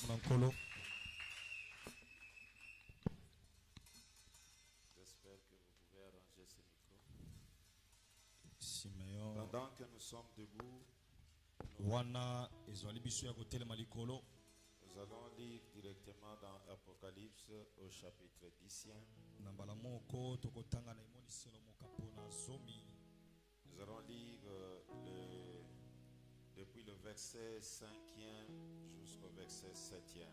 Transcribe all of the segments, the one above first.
Mankolo. J'espère que vous pouvez arranger ce micro. Simeon. Pendant que nous sommes debout, Wana ezwali biso ya kotelema likolo. nous allons lire directement dans Apocalypse au chapitre 10e. Na mbala moko tokotanga na imoniselo mokapo na zomi. Nous allons lire depuis le verset 5e jusqu'au verset 7e.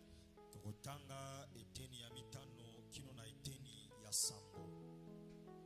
Tokotanga eteni ya mitano kino na eteni ya sambo.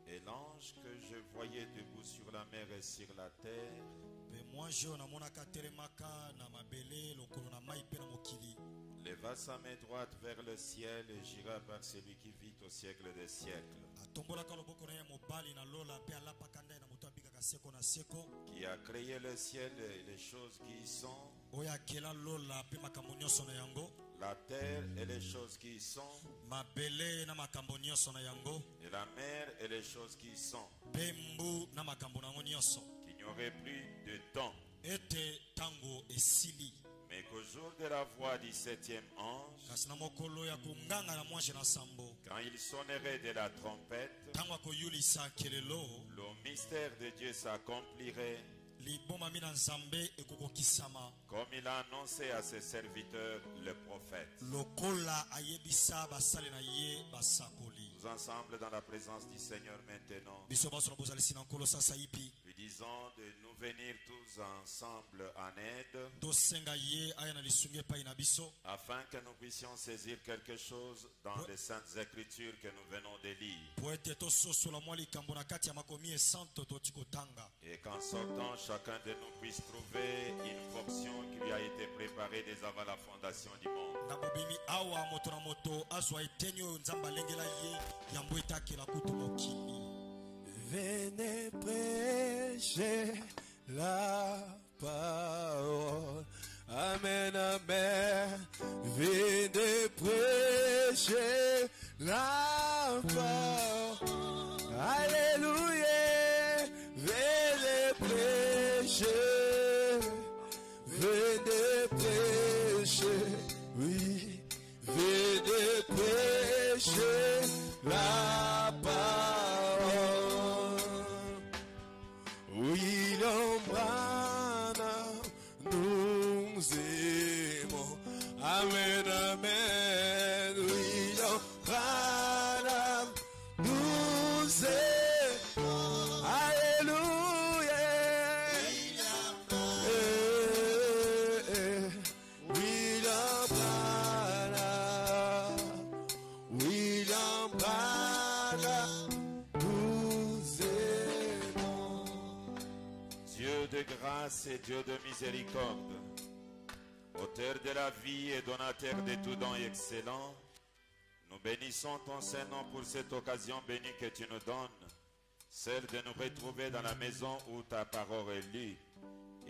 Et l'ange que je voyais debout sur la mer et sur la terre Pe moi je na monaka telemaka na mabele lokolo na mai pe na mokili. leva sa main droite vers le ciel et jura par celui qui vit au siècle des siècles, Atombolaka loboko na ye mobali na lola pe alapaka ndai na moto abikaka seko na seko. qui a créé le ciel et les choses qui y sont, Oya kela lola pe makambo nyonso na yango. la terre et les choses qui y sont, Mabele na makambo nyonso na yango. et la mer et les choses qui y sont, Pe mbu na makambo nango nyonso. qu'il n'y aurait plus de temps, Ete tango esili. mais qu'au jour de la voix du septième ange, Kasi na mokolo ya kunganga na mwaje na sambo. quand il sonnerait de la trompette, Tango akoyulisa kelelo. le mystère de Dieu s'accomplirait, Liboma mina nzambe ekokokisama. comme il a annoncé à ses serviteurs, le prophète. Lokola ayebisa basale na ye basakoli. Nous ensemble dans la présence du Seigneur maintenant, Biso baso na bozali sina nkolo sasa ipi. lui disons de nous venir tous ensemble en aide, Tosenga ye aya na lisunge pai na biso. afin que nous puissions saisir quelque chose dans les saintes écritures que nous venons de lire. Po ete tososola mwa likambo na kati ya makomi esanto toti kotanga. Et qu'en sortant, chacun de nous puisse trouver une fonction qui lui a été préparée dès avant la fondation du monde. Na bobimi awa moto na moto azwa eteni oyo nzambe alengela ye yango etakela kutu mokili. Venez prêcher la parole. Amen, amen. Venez prêcher la parole. Alléluia. Venez prêcher. Venez prêcher. Oui. Venez prêcher la parole. William Branham, nous aimons. Amen, amen. William Branham, nous aimons. Alléluia. William Branham, William Branham, nous aimons. Dieu de grâce et Dieu de miséricorde, auteur de la vie et donateur de tout don excellent, nous bénissons ton Saint-Nom pour cette occasion bénie que tu nous donnes, celle de nous retrouver dans la maison où ta parole est lue.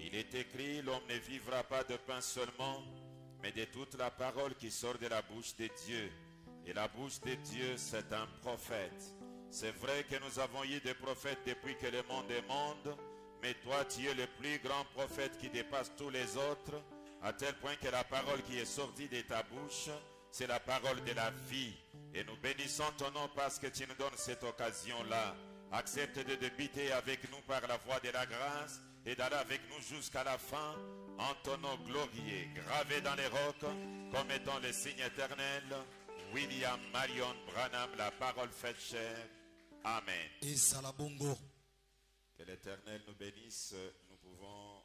Il est écrit, l'homme ne vivra pas de pain seulement, mais de toute la parole qui sort de la bouche de Dieu. Et la bouche de Dieu, c'est un prophète. C'est vrai que nous avons eu des prophètes depuis que le monde est monde, mais toi, tu es le plus grand prophète qui dépasse tous les autres, à tel point que la parole qui est sortie de ta bouche, c'est la parole de la vie. Et nous bénissons ton nom parce que tu nous donnes cette occasion-là. Accepte de débiter avec nous par la voie de la grâce et d'aller avec nous jusqu'à la fin en ton nom glorieux, gravé dans les rocs comme étant le signe éternel. William Marion Branham, la parole faite chair. Amen. Ezala bongo. Que l'Éternel nous bénisse. Nous pouvons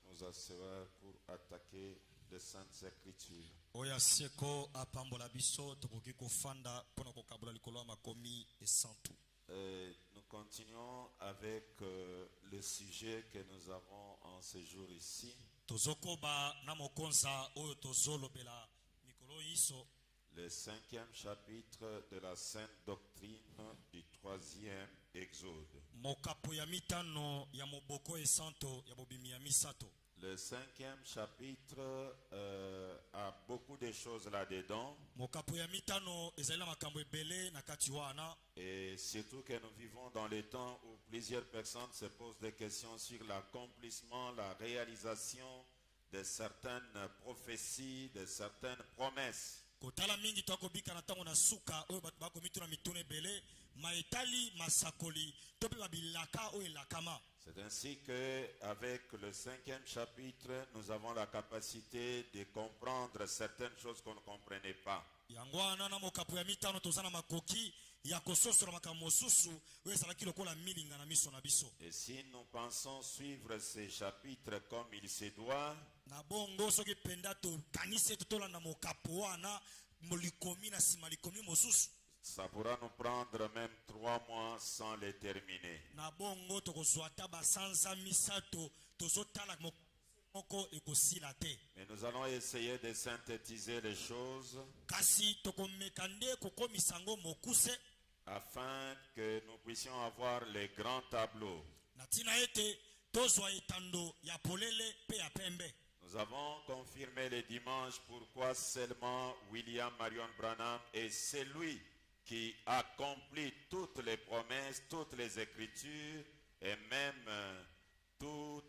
nous asseoir pour attaquer les saintes écritures. Oya seko apambola biso tokoki kofanda pona kokabola likolo ya makomi esantu. Nous continuons avec le sujet que nous avons en ce jour ici. Tozokoba na mokonza oyo tozolobela mikolo iso. Le 5e chapitre de la Sainte Doctrine du 3e Exode. Mokapo ya mitano ya moboko esanto ya bobimi ya misato. Le 5e chapitre a beaucoup de choses là-dedans. Mokapo ya mitano ezali na makambo ebele na kati wana. Et surtout que nous vivons dans les temps où plusieurs personnes se posent des questions sur l'accomplissement, la réalisation de certaines prophéties, de certaines promesses. Kotala mingi tokobika na tango na suka oyo bato bakomituna mitune bele maetali masakoli tope babilaka oyo elakama. C'est ainsi que avec le 5e chapitre, nous avons la capacité de comprendre certaines choses qu'on ne comprenait pas. Yangwana na mokapu ya mitano tozana makoki ya kososo na makambo mosusu oyo ezalaki lokola milinga na miso na biso. Et si nous pensons suivre ces chapitres comme il se doit, Na bongo soki penda to kanise totolanda mokapu wana molikomi na sima likomi mosusu. ça pourra nous prendre même 3 mois sans les terminer. Na bongo tokozwa ta basanza misato tozotala moko ekosila te. Mais nous allons essayer de synthétiser les choses Kasi tokomeka nde kokomisa ngo mokuse afin que nous puissions avoir les grands tableaux. na tina ete tozwa etando ya polele pe ya pembe. Nous avons confirmé le dimanche pourquoi seulement William Marion Branham est celui qui accomplit toutes les promesses, toutes les écritures et même tous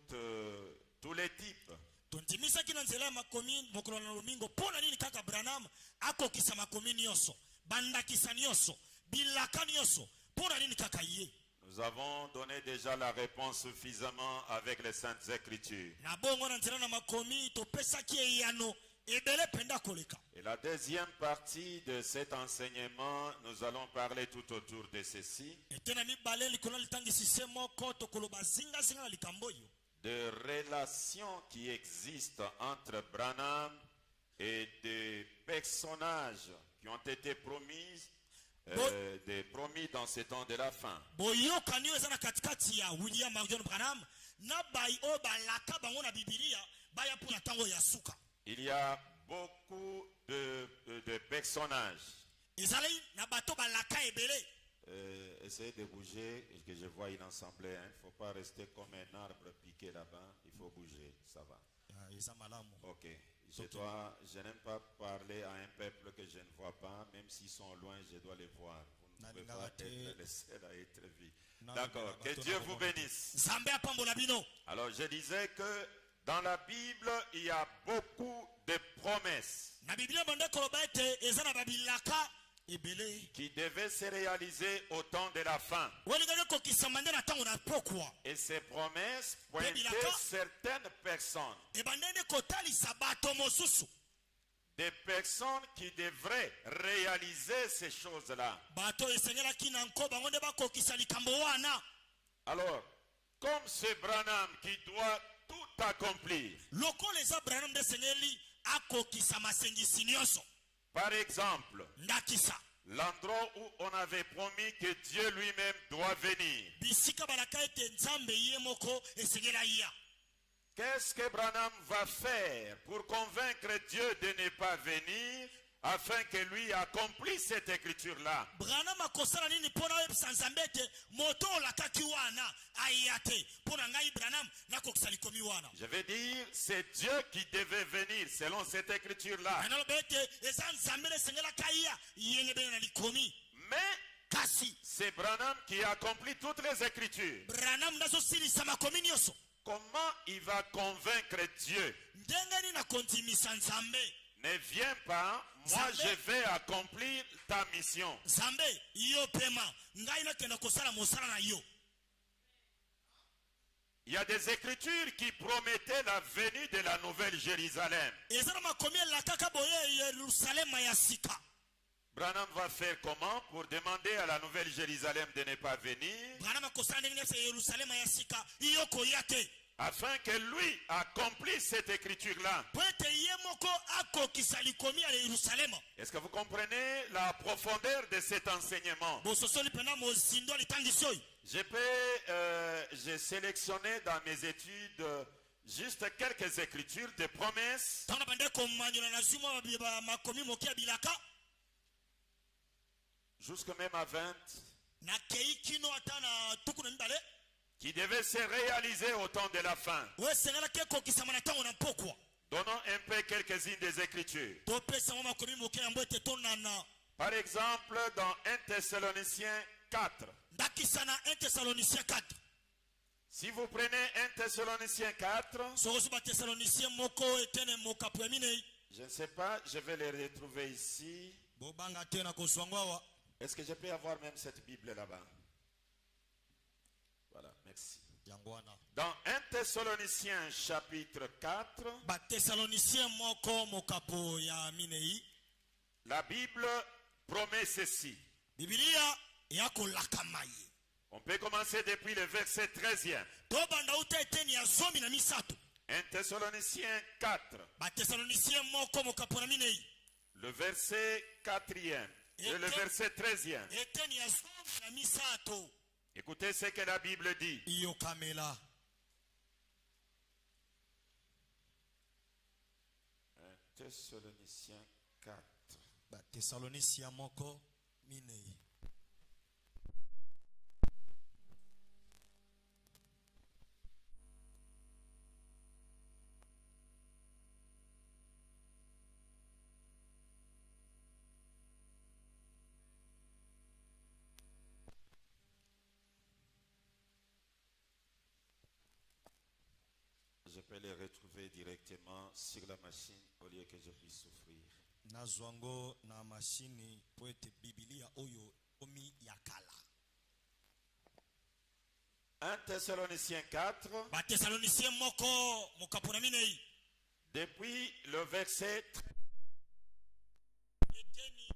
les types. Tontimisaki na nzela ya makomi mokolo na lomingo pona nini kaka Branham akokisa makomi nyonso bandakisa nyonso bilaka nyonso pona nini kaka ye. Nous avons donné déjà la réponse suffisamment avec les Saintes Écritures. Na bongo na nzela na makomi topesaki eyano ebele penda koleka. Et la deuxième partie de cet enseignement, nous allons parler tout autour de ceci, Etena mibale likolo litangisise moko tokoloba zinga zinga na likambo yo. de relations qui existent entre Branham et des personnages qui ont été promis dans ce temps de la fin. Boyokani oyo eza na katikati ya William Marion Branham na bai oyo balaka bango na Bibilia baya mpona ntango ya suka. Il y a beaucoup de personnages. Ezali na bato balaka ebele. Essayez de bouger, que je vois une assemblée. Il ne faut pas rester comme un arbre piqué là-bas. Il faut bouger, ça va. Eza malamu. Ok. Je n'aime pas parler à un peuple que je ne vois pas, même s'ils sont loin, je dois les voir. Vous ne pouvez pas être les seuls à être vus. D'accord. Que Dieu vous bénisse. Nzambe apambola bino. Alors, je disais que dans la Bible, il y a beaucoup de promesses Na Biblia bande koloba ete eza na babilaka ebele. qui devaient se réaliser au temps de la fin. Walingaka kokisa mande na ntango na pokwa. Et ces promesses pointaient certaines personnes. Ebandende kotalisa bato mosusu. Des personnes qui devraient réaliser ces choses-là. Bato esengelaki na nko bango nde bakokisa likambo wana. Alors, comme c'est Branham qui doit tout accomplir. Lokola eza Branham nde esengeli akokisa masengisi nyonso. Par exemple, Ndakisa. l'endroit où on avait promis que Dieu lui-même doit venir. Bisika balaka ete Nzambe ye moko esengela iya. Qu'est-ce que Branham va faire pour convaincre Dieu de ne pas venir afin que lui accomplisse cette écriture-là? Branham akosala nini pona yebisa Nzambe ete moto olakaki wana ayate pona ngai Branham nakokisa likomi wana. Je veux dire, c'est Dieu qui devait venir selon cette écriture-là. Analo bete eza Nzambe esengela kaya yengebele na likomi. Mais Kasi c'est Branham qui accomplit toutes les écritures. Branham nazo silisa makomi nyonso. Comment il va convaincre Dieu? Ndenge na kontimisa Nzambe. Ne viens pas, moi je vais accomplir ta mission. Nzambe yo pema ngai nakenda kosala mosala na yo. Il y a des écritures qui promettaient la venue de la nouvelle Jérusalem. Ezana makomi la kaka boye Yerusalem ya sika. Branham va faire comment pour demander à la nouvelle Jérusalem de ne pas venir? Branham akosala ndenge nefse Yerusalem ya sika iyo koyate. Afin que lui accomplisse cette écriture-là. Est-ce que vous comprenez la profondeur de cet enseignement? J'ai sélectionné dans mes études juste quelques écritures de promesses jusque même à 20 qui devait se réaliser au temps de la fin. Donnons un peu quelques-unes des Écritures. Par exemple, dans 1 Thessaloniciens 4. Si vous prenez 1 Thessaloniciens 4, sokosi bathesalonicien moko etene mokapo ya minei je ne sais pas, je vais les retrouver ici. bobanga te na kozwango awa. Est-ce que je peux avoir même cette Bible là-bas? Voilà, merci. Yango wana Dans 1 Thessaloniciens chapitre 4, bathesalonicien moko mokapo ya minei la Bible promet ceci. bibilia eyakolakama ye. On peut commencer depuis le verset 13e. tobanda uta eteni ya 13 1 Thessaloniciens 4, bathesalonicien moko mokapo na minei le verset 4e et le verset 13e. eteni ya 13. Écoutez ce que la Bible dit. iyokamela 1 Thessaloniciens 4. bathesalonicien moko minei. Je peux les retrouver directement sur la machine au lieu que je puisse souffrir. nazwango na mashini po ete bibilia oyo omi ya kala. 1 Thessaloniciens 4, bathesalonicien moko mokapo na minei depuis le verset eteni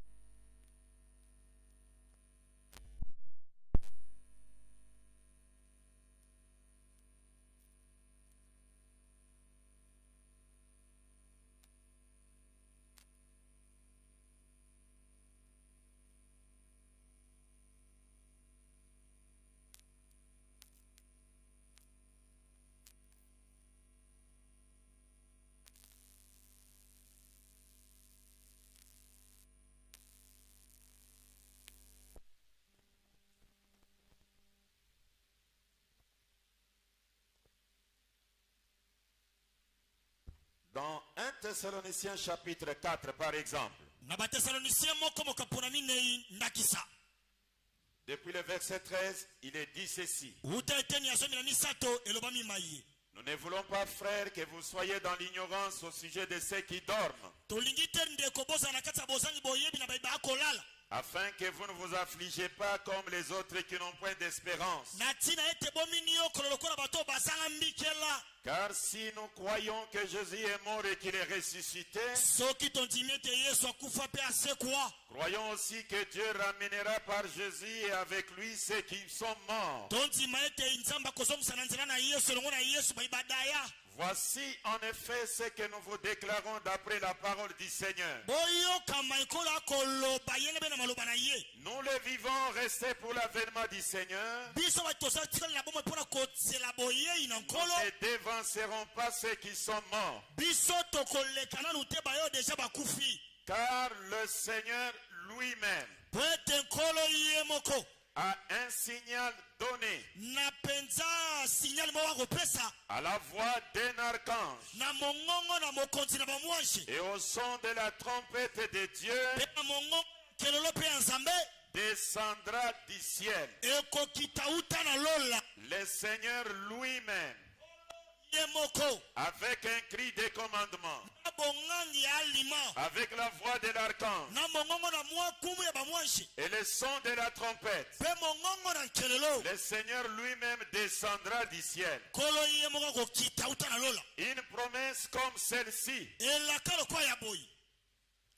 dans 1 Thessaloniciens chapitre 4 par exemple. na bathesalonicien moko mokapo na minei ndakisa Depuis le verset 13, il est dit ceci. uta eteni ya 13 elobami maye. Nous ne voulons pas, frères, que vous soyez dans l'ignorance au sujet de ceux qui dorment, tolingi te ndeko bozala na kati ya bozangi boyebi na bayiba akolala afin que vous ne vous affligez pas comme les autres qui n'ont point d'espérance. na ntina ete bomini yokolo lokola bato bazanga mbikela. Car si nous croyons que Jésus est mort et qu'il est ressuscité, soki tondimi ete yesu akufa mpe asekwa croyons aussi que Dieu ramènera par Jésus et avec lui ceux qui sont morts. tondima ete nzambe akozongisa na nzela na yesu elongo na yesu bayibadaya. Voici en effet ce que nous vous déclarons d'après la parole du Seigneur. boyokama ekolo akoloba yelebe na maloba na ye. Nous le vivons restés pour l'avènement du Seigneur. biso bato tozala tikali na bomoi mpona kozela boyei na Nous nkolo. ne dévancerons pas ceux qui sont morts. biso tokoleka nanu te bayo deja bakufi. Car le Seigneur lui-même po ete nkolo ye moko a un signal donné na penza signal moko akopesa à la voix d'un archange na mongongo na mokonzi na bamwange et au son de la trompette de Dieu mpe na mongongo kelelo mpe ya nzambe descendra du ciel. ekokita uta na lola. Le Seigneur lui-même ye moko avec un cri de commandement, na bongangi ya alima avec la voix de l'archange na mongongo na mwa kumu ya bamwange et le son de la trompette, mpe mongongo na nkelelo le Seigneur lui-même descendra du ciel. nkolo ye moko akokita uta na lola. Une promesse comme celle-ci. elaka lokwa ya boyi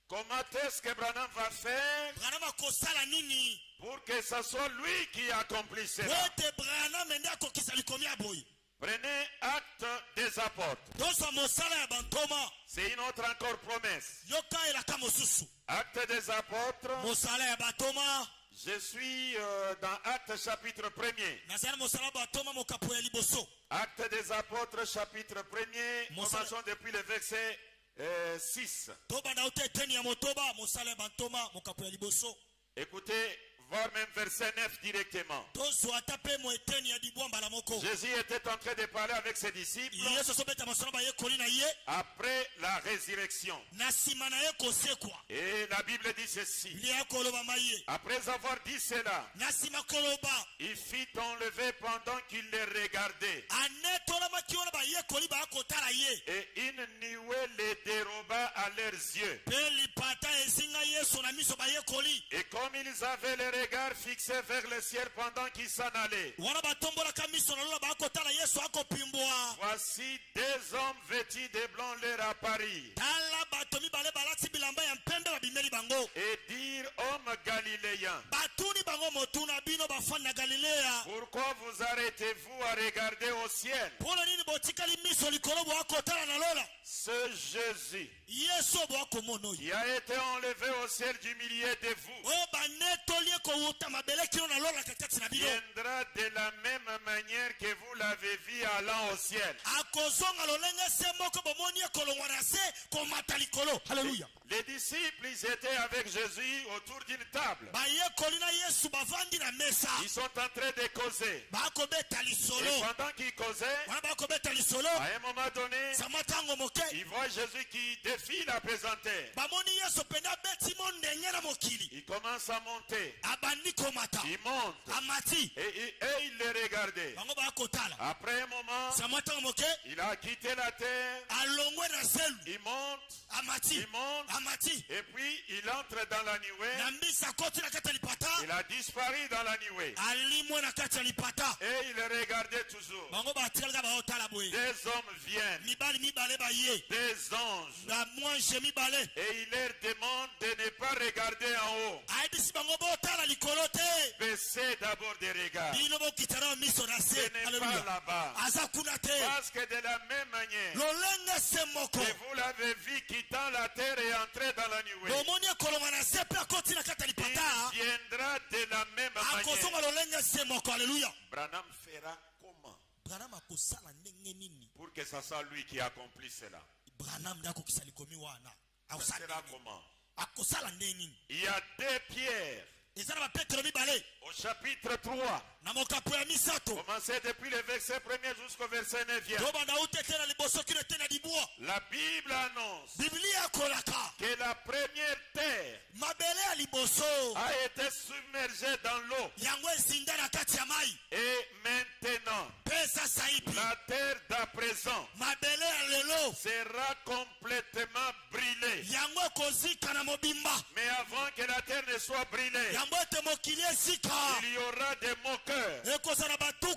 Comment est-ce que Branham va faire branam akosala nini pour que ce soit lui qui accomplisse po cela? ete branam ende akokisa likomi ya boyi. Prenez acte des apôtres. tozwa mosala ya bantoma C'est une autre encore promesse. yoka elaka mosusu Acte des apôtres. mosala ya bantoma. Je suis dans Acte chapitre 1er. nazali mosala ya bantoma mokapo ya liboso. Acte des apôtres chapitre 1er. Mosala- Commençons depuis le verset 6. tobanda uta eteni ya motoba mosala ya bantoma mokapo ya liboso. Écoutez voir même verset 9 directement. Jésus était en train de parler avec ses disciples après la résurrection. Et la Bible dit ceci. Après avoir dit cela, il fit enlever pendant qu'il les regardait. Et une nuée les déroba à leurs yeux. Et comme ils avaient les regards fixés vers le ciel pendant qu'ils s'en allaient, voici deux hommes vêtus de blanc leur apparurent et dirent: hommes galiléens, pourquoi vous arrêtez-vous à regarder au ciel? Ce Jésus qui a été enlevé au ciel du milieu de vous viendra de la même manière que vous l'avez vu allant au ciel. Alléluia. Les disciples, ils étaient avec Jésus autour d'une table. Ils sont en train de causer. Et pendant qu'ils causaient, à un moment donné, ils voient Jésus qui défile à pesanteur. Il commence à monter. Il monte. Et ils les regardaient. Après un moment, il a quitté la terre. Il monte. Il monte. Et puis il entre dans la nuée. Il a disparu dans la nuée. Et il regardait toujours. Des hommes viennent. Des anges. Et il leur demande de ne pas regarder en haut. Baissez d'abord des regards. Ce n'est pas là-bas. Parce que de la même manière que vous l'avez vu quittant la terre et entrer dans la nuée, il viendra de la même manière. Branham fera comment pour que ce soit lui qui accomplit cela? Ça sera comment? Il y a deux pierres. Au chapitre 3, commencez depuis le verset 1er jusqu'au verset 9e. La Bible annonce que la première terre a été submergée dans l'eau. Et maintenant, la terre d'à présent sera complètement brûlée. Mais avant que la terre ne soit brûlée, il y aura des moqueurs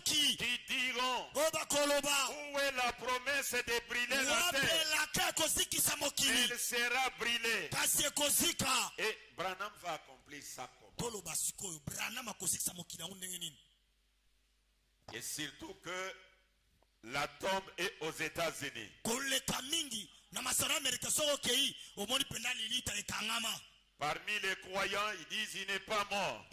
qui diront: où est la promesse de brûler la terre? Elle sera brûlée. Et Branham va accomplir ça comment? Et surtout que la tombe est aux États-Unis. Parmi les croyants, ils disent il n'est pas mort.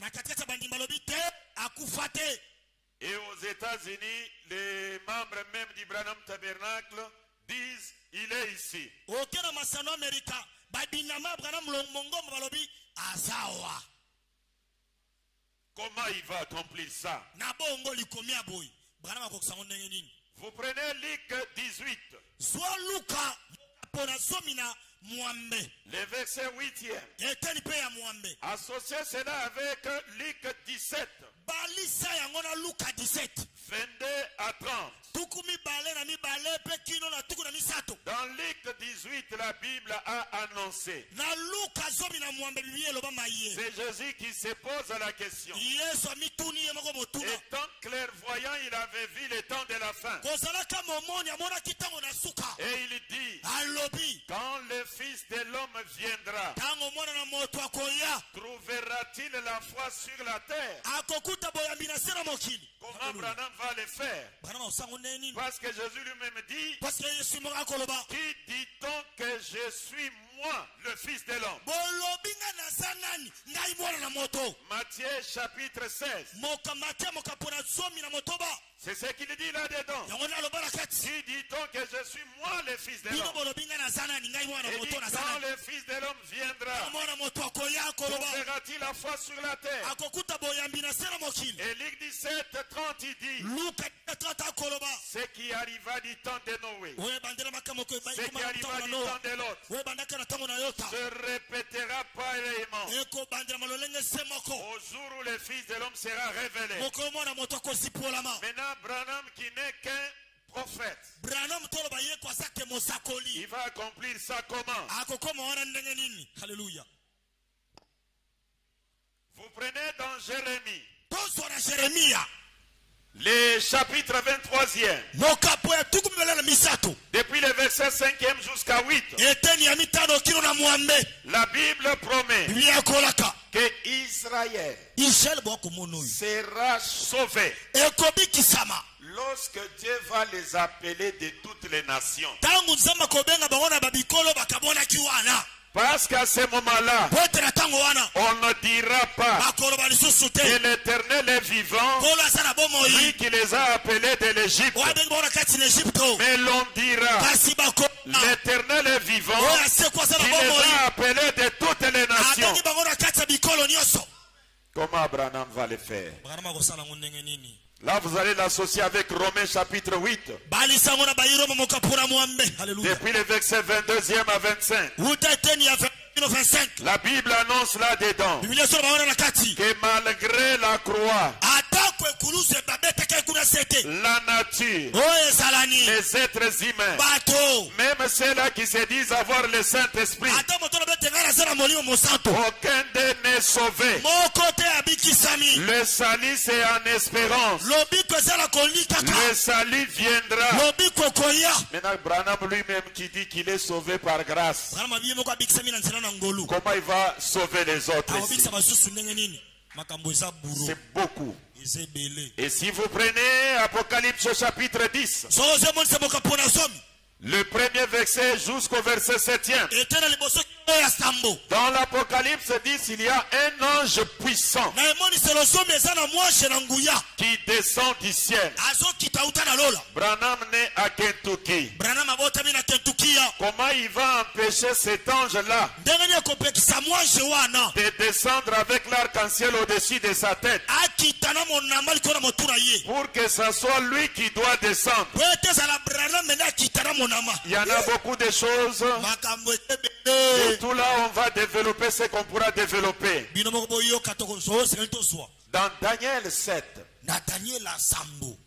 Et aux États-Unis, les membres même du Branham Tabernacle disent il est ici. Comment il va accomplir ça? Vous prenez Luc 18. Le verset 8e. Associez cela avec Luc 17. 22 à 30. Dans Luc 18, la Bible a annoncé. C'est Jésus qui se pose la question. Étant clairvoyant, il avait vu le temps de la fin. Et il dit: quand le Fils de l'homme viendra, trouvera-t-il la foi sur la terre? Comment Branham va le faire? Parce que Jésus lui-même dit: qui dit-on que je suis moi le Fils de l'homme? bolobinga naza nani ngai mwana na moto. Matthieu chapitre 16. Matthieu mokapona zomi na motoba. C'est ce qu'il dit là-dedans. yango naloba na kati. Si dit-on que je suis moi le Fils de bino l'homme, bolobinga naza nani ngai mwana na et dit moto naza quand nani. le Fils de l'homme viendra, mwana moto akoya koloba. verra-t-il la foi sur la terre? akokuta boyambi na se na mokili. Et Luc 17, 30, il dit luka 30 akoloba. ce qui arriva du temps de Noé, oyo bandela makambo ko ce qui arriva du temps de l'autre, oyo bandaka na tango na yota. se répétera pareillement eko bandela malolenge se moko. au jour où le Fils de l'homme sera révélé. moko mwana moto akosipolama. Maintenant, Branham, qui n'est qu'un prophète, Branham toloba ye kwa sake mosakoli. il va accomplir ça comment? akokoma wana ndenge nini. Haleluya. Vous prenez dans Jérémie, tozwa na Jeremia le chapitre 23e, mokapo ya tuku mbele na misato. depuis le verset 5e jusqu'à 8, eteni ya mitano kilo na mwambe. la Bible promet biblia yakolaka que Israël Israel bwako mono sera sauvé ekobikisama lorsque Dieu va les appeler de toutes les nations. tangu nzamba kobenga bango na babikolo bakabonaki wana. Parce qu'à ce moment-là, poete na tango wana on ne dira pas bakoloba lisusu que te l'Éternel est vivant, kolo aza na lui bomoi qui les a appelés de l'Égypte. oabengi bango na kati na Egypto. Mais l'on dira, kasi bakoloba l'Éternel est vivant, oyo asekwa aza na qui les bomoi a appelés de toutes les nations. abengi bango na kati ya bikolo nyonso. Comment Abraham va le faire? bakana kosala ngo ndenge nini. Là, vous allez l'associer avec Romains chapitre 8, balisango na bayiroma mokapura mwambe. Haleluya. depuis le verset 22e à 25. uta eteni ya 25. La Bible annonce là-dedans biblia solo baona na kati que malgré la croix, atako ekulusu ebabetaka ekuna sete la nature, oyo ezalani les êtres humains, bato même ceux-là qui se disent avoir le Saint-Esprit, ata moto lobete ngai naza na molimo mosantu aucun d'eux n'est sauvé. moko te abikisami. Le salut, c'est en espérance. lobiko ezala kolikaka Le salut viendra. lobiko ekoya. Maintenant, Branham lui-même qui dit qu'il est sauvé par grâce, kana mabie moko abikisami na nzela na ngolu comment il va sauver les autres ici? akobikisa basusu ndenge nini. makambo eza buro C'est beaucoup. eza ebele. Et si vous prenez Apocalypse chapitre 10, so ozemonisa mokapo na zomi le premier verset jusqu'au verset 7e, etena liboso oyo ya sambo dans l'Apocalypse 10, il y a un ange puissant na emoniselo zomi eza na mwashe na nguya qui descend du ciel. azokita uta na lola. Branham naît à Kentucky. Branham abotami na Kentukia. Comment il va empêcher cet ange-là ndenge nini ekopekisa mwashe wana de descendre avec l'arc-en-ciel au-dessus de sa tête akita na monamba likolo na motu na ye pour que ce soit lui qui doit descendre? po ete ezala Branham nde akita na monama. Il y en a beaucoup de choses. makambo Et etebele tout là, on va développer ce qu'on pourra développer. bino moko boyoka tokosengeli tozwa Dans Daniel 7, na Daniela sambo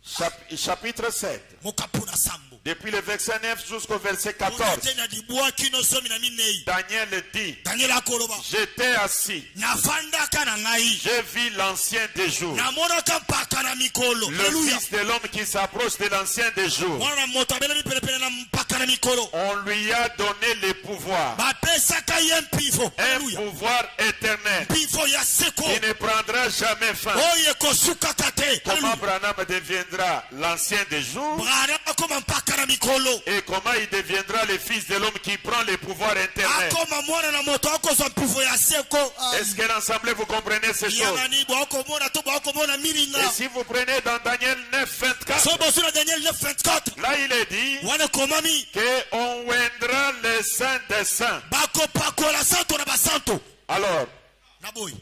chapitre 7, mokapo na sambo depuis le verset 9 jusqu'au verset 14, te na dibwa kino somi na minei. Daniel dit, Daniela akoloba j'étais assis, nafandaka na ngai j'ai vu l'ancien des jours, namonaka mpaka na mikolo. le Haleluya. fils de l'homme qui s'approche de l'ancien des jours. mwana na moto abeleli pelepele na mpaka na mikolo On lui a donné le pouvoir, bapesaka ye mpifo. un Haleluya. pouvoir éternel mpifo ya seko qui ne prendra jamais fin. oyo ekosukaka te. Comment Haleluya. Branham deviendra l'ancien des jours Branham akoma mpaka na mikolo et comment il deviendra le fils de l'homme qui prend le pouvoir éternel? akoma mwana na moto akozwa mpifo ya seko. Est-ce que l'ensemble vous comprenez ces choses? yangani bwakomona to bwakomona Et milinga si vous prenez dans Daniel 9, 24, so boso na Daniel 9:24 là il est dit wana komami qu'on oindra les saints des saints. bakopakola santo na basanto Alors, na boy.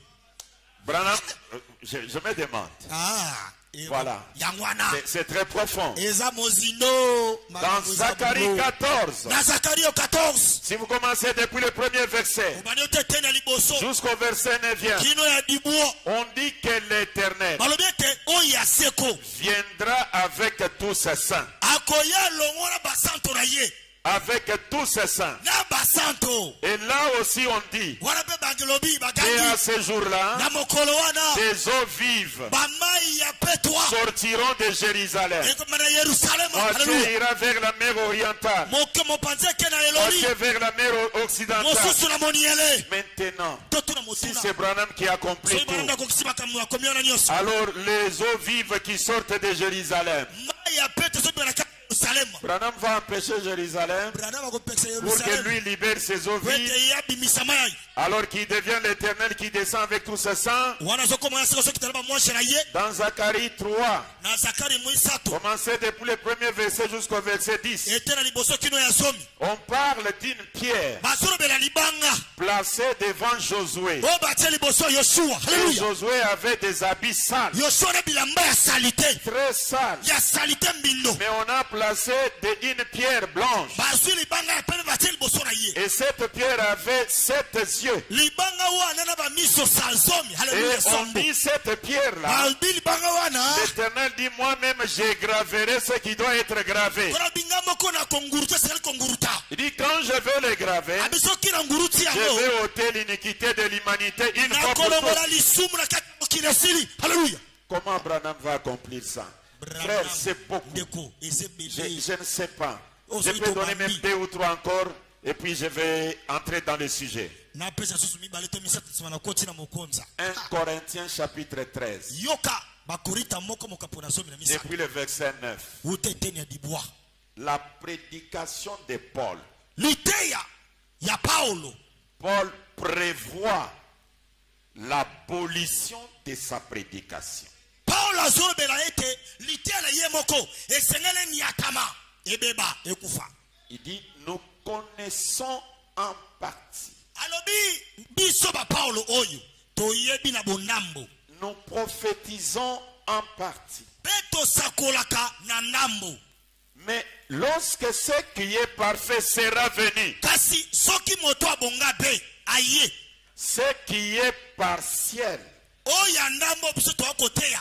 Branham, je me demande, voilà, yangwana c'est très profond. eza mozindo. Dans Zacharie 14, na Zakario 14 si vous commencez depuis le premier verset obani otete na liboso jusqu'au verset 9e, kino ya dibuo on dit que l'Éternel balobi ete oyo ya seko viendra avec tous ses saints. akoya longo na basanto na ye Avec tous ses saints. na basanto. Et là aussi on dit wana pe bangelobi et à bagangi ce jour-là, na mokolo wana des eaux vives bamai ya petwa sortiront de Jérusalem. ekoma na Yerusalemu. Moitié Haleluya. ira vers la mer orientale, moke mopanzi eke na elori moitié vers la mer occidentale. mosusu na moniele Maintenant, totuna si motuna c'est Branham qui accomplit soki bananda tout, kokisi makambo akomi wana nyonso alors les eaux vives qui sortent de Jérusalem mai ya pete soki banaka Yerusalemu Branham va empêcher Jérusalem Branham akopekisa pour que Yerusalemu lui libère ses eaux vives, ete yabimisa mai alors qu'il devient l'Éternel qui descend avec tout ce sang. wana azokomona sika soki tala bamwashe na ye Dans Zacharie 3, na Zakari misato commencez depuis le premier verset jusqu'au verset 10. ete na liboso kino ya zomi On parle d'une pierre bazolobela libanga placée devant Josué. oyo batie liboso ya Yoshua. Et Haleluya. Josué avait des habits sales, Yoshua na bilamba ya salite très sales. ya salite mbindo Mais on a placé une pierre blanche. bazwi libanga ya pembe batie liboso na ye Et cette pierre avait 7 yeux. libanga wana na bamiso sa zomi. Et Haleluya. on Sombo dit cette pierre-là, balbi libanga wana l'Éternel dit, moi-même je graverai ce qui doit être gravé. kona binga moko na konguruta sekali konguruta Il dit, quand je vais le graver, abisoki na nguruti je yango vais ôter l'iniquité de l'humanité une na fois pour toutes. kolongola lisumu na kati mokili sili. Haleluya. Comment Branham va accomplir ça? Frère, c'est beaucoup. ndeko ezebele Je ne sais pas. Oh, Je c'est peux donner Tobambi. même 2 ou 3 encore, et puis je vais entrer dans le sujet. napesa susu mibale to misato nsima na koti na mokonza 1 Corinthiens chapitre 13, yoka bakorita moko mokapo na zomi na misato depuis le verset 9. uta eteni ya dibwa La prédication de Paul. liteya ya Paulo. Paul prévoit l'abolition de sa prédication. Paulo azolobela ete liteya na ye moko esengele niatama ebeba ekufa. Il dit, nous connaissons en partie. alobi biso ba Paulo oyo toyebi na bonambo Nous prophétisons en partie. mpe tosakolaka na ndambo. Mais lorsque ce qui est parfait sera venu, kasi soki moto abonga be aye ce qui est partiel oyo ya ndambo biso toakoteya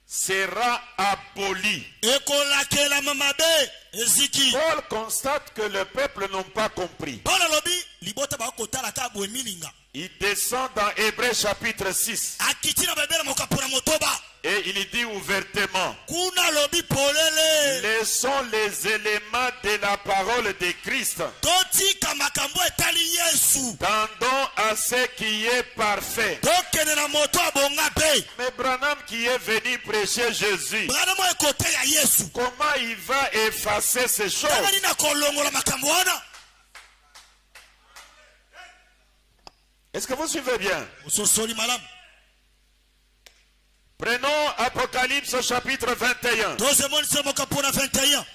sera aboli. ekolakelama mabe eziki. Paul constate que le peuple n'ont pas compris. Paulo alobi libota bakotala ka boye milinga Il descend dans Hébreux chapitre 6 akiti na bebela mokapo na motoba et il dit ouvertement, kuna alobi polele laissons les éléments de la parole de Christ. totika makambo etali Yesu Tendons à ce qui est parfait. tokende na moto abonga pe Mais Branham qui est venu prêcher Jésus, bwana mo ekoteya Yesu comment il va effacer ces choses? tanga nini akolongola makambo wana. Est-ce que vous suivez bien? ososoli malamu. Prenons Apocalypse chapitre 21, tozemonisa mokapo na 21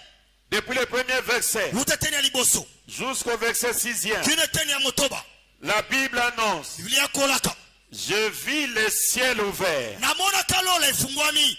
depuis le premier verset uta teni ya liboso jusqu'au verset 6e. kino teni ya motoba. La Bible annonce, biblia kolaka je vis le ciel ouvert namonaka lola efungwami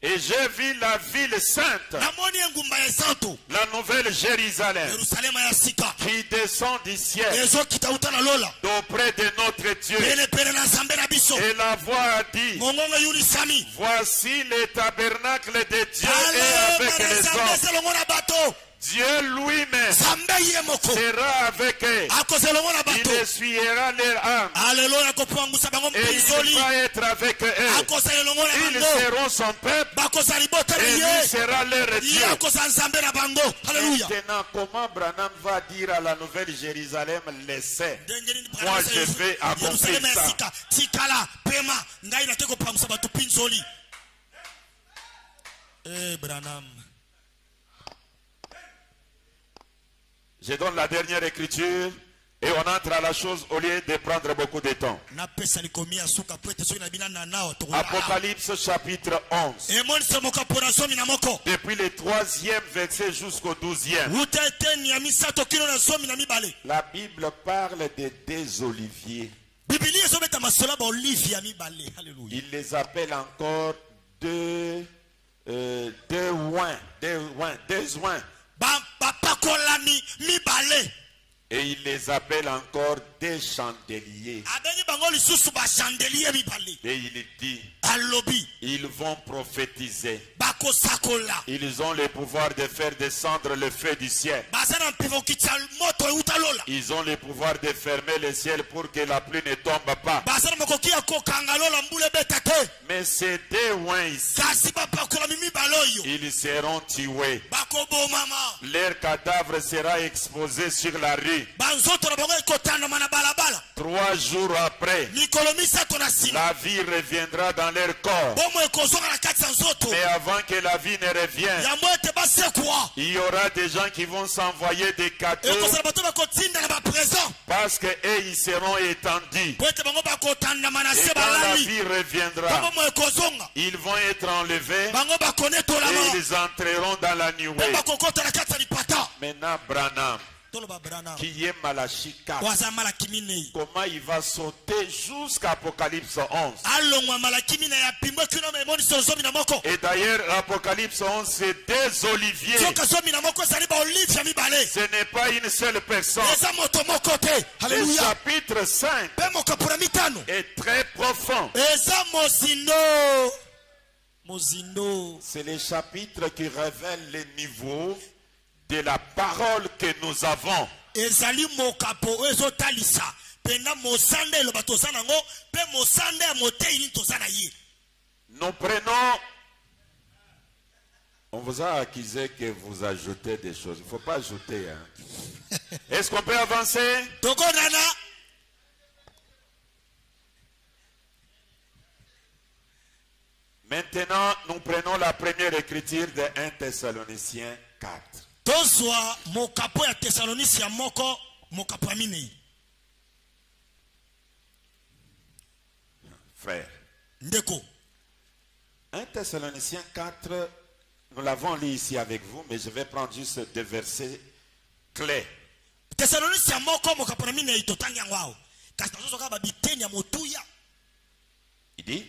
et j'ai vu la ville sainte, namoni engumba ya santo la nouvelle Jérusalem, yerusalema ya sika qui descend du ciel ezokita uta na lola d'auprès de notre Dieu. penepene na nzambe na biso. Et la voix a dit, ngongongo eyulisami voici le tabernacle de Dieu et ale avec bana les nzambe hommes. ezelongo na bato Dieu lui-même nzambe ye moko sera avec eux. akozelongo na Il bato essuiera leur âme aleluya akopangwisa bango et il mpinzoli va être avec eux. akosa elongo na Ils bango seront son peuple bakosa libota na et lui ye sera leur ye Dieu. akosa nzambe na bango. Haleluya. Maintenant, comment Branham va dire à la nouvelle Jérusalem, laissez? ndenge nini Moi, je vais accomplir yerusalema ya ça. sika tikala pema ngai nake kopangwisa bato mpinzoli. Branham Je donne la dernière écriture et on entre à la chose au lieu de prendre beaucoup de temps. napesa likomi ya suka po ete soki na bina na nao tokola Apocalypse chapitre 11. emonisa mokapo na zomi na moko Depuis le 3e verset jusqu'au 12e. uta eteni ya misato kino na zomi na mibale. La Bible parle de deux oliviers. bibilia ezobeta masolo ba olive ya mibale. Haleluya. Il les appelle encore deux oins. bapakolami mibale Et il les appelle encore des chandeliers. abengi bango lisusu bachandelier mibale. Et il dit, alobi ils vont prophétiser. bakosakola Ils ont le pouvoir de faire descendre le feu du ciel. baza na mpepo okitisa moto euta lola. Ils ont le pouvoir de fermer le ciel pour que la pluie ne tombe pas. baza na makoki ya kokanga lola mbula ebeta te. Mais ces deux oins ici, kasi bapakolami mibale oyo ils seront tués. bakobomama Leur cadavre sera exposé sur la rue. banzoto na bango ekotandama na balabala 3 jours après, mikolo misato na nsima la vie reviendra dans leur corps. bomo ekozonga na kati ya nzoto Mais avant que la vie ne revienne, yango ete basekwa Il y aura des gens qui vont s'envoyer des cadeaux parce que eux, ils seront étendus. Et quand la vie reviendra, ils vont être enlevés et ils entreront dans la nuée. Maintenant, Branham, qui est Malachie 4, comment il va sauter jusqu'à Apocalypse 11. Et d'ailleurs, l'Apocalypse 11, c'est des oliviers. Ce n'est pas une seule personne. Le chapitre 5 est très profond. C'est les chapitres qui révèlent les niveaux de la parole que nous avons. Nous prenons. On vous a accusé que vous ajoutez des choses. Il ne faut pas ajouter. Hein. Est-ce qu'on peut avancer? Maintenant, nous prenons la première écriture de 1 Thessaloniciens 4. Frère. 1 Thessaloniciens 4, nous l'avons lu ici avec vous, mais je vais prendre juste des versets clés. Il dit,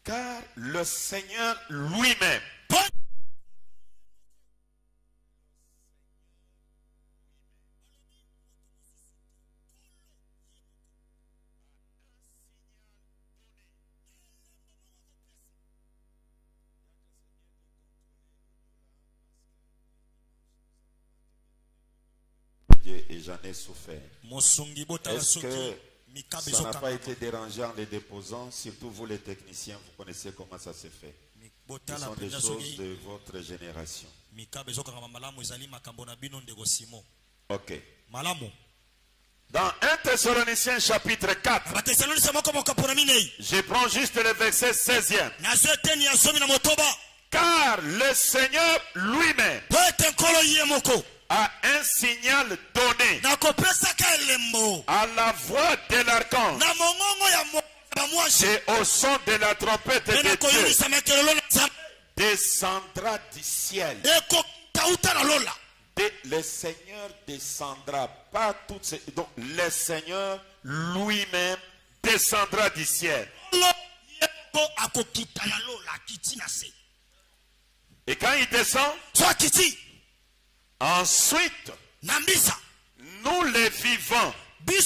car le Seigneur lui-même et j'en ai souffert. Est-ce que ça n'a pas été dérangeant en les déposant? Surtout vous les techniciens, vous connaissez comment ça se fait. Ce sont des choses de votre génération. Ok. Dans 1 Thessaloniciens chapitre 4, je prends juste le verset 16e. Car le Seigneur lui-même a un signal donné à la voix de l'archange et au son de la trompette de Dieu descendra du ciel. Le Seigneur descendra, pas toutes ces... Donc le Seigneur lui-même descendra du ciel. Et quand il descend, ensuite, nous les vivants qui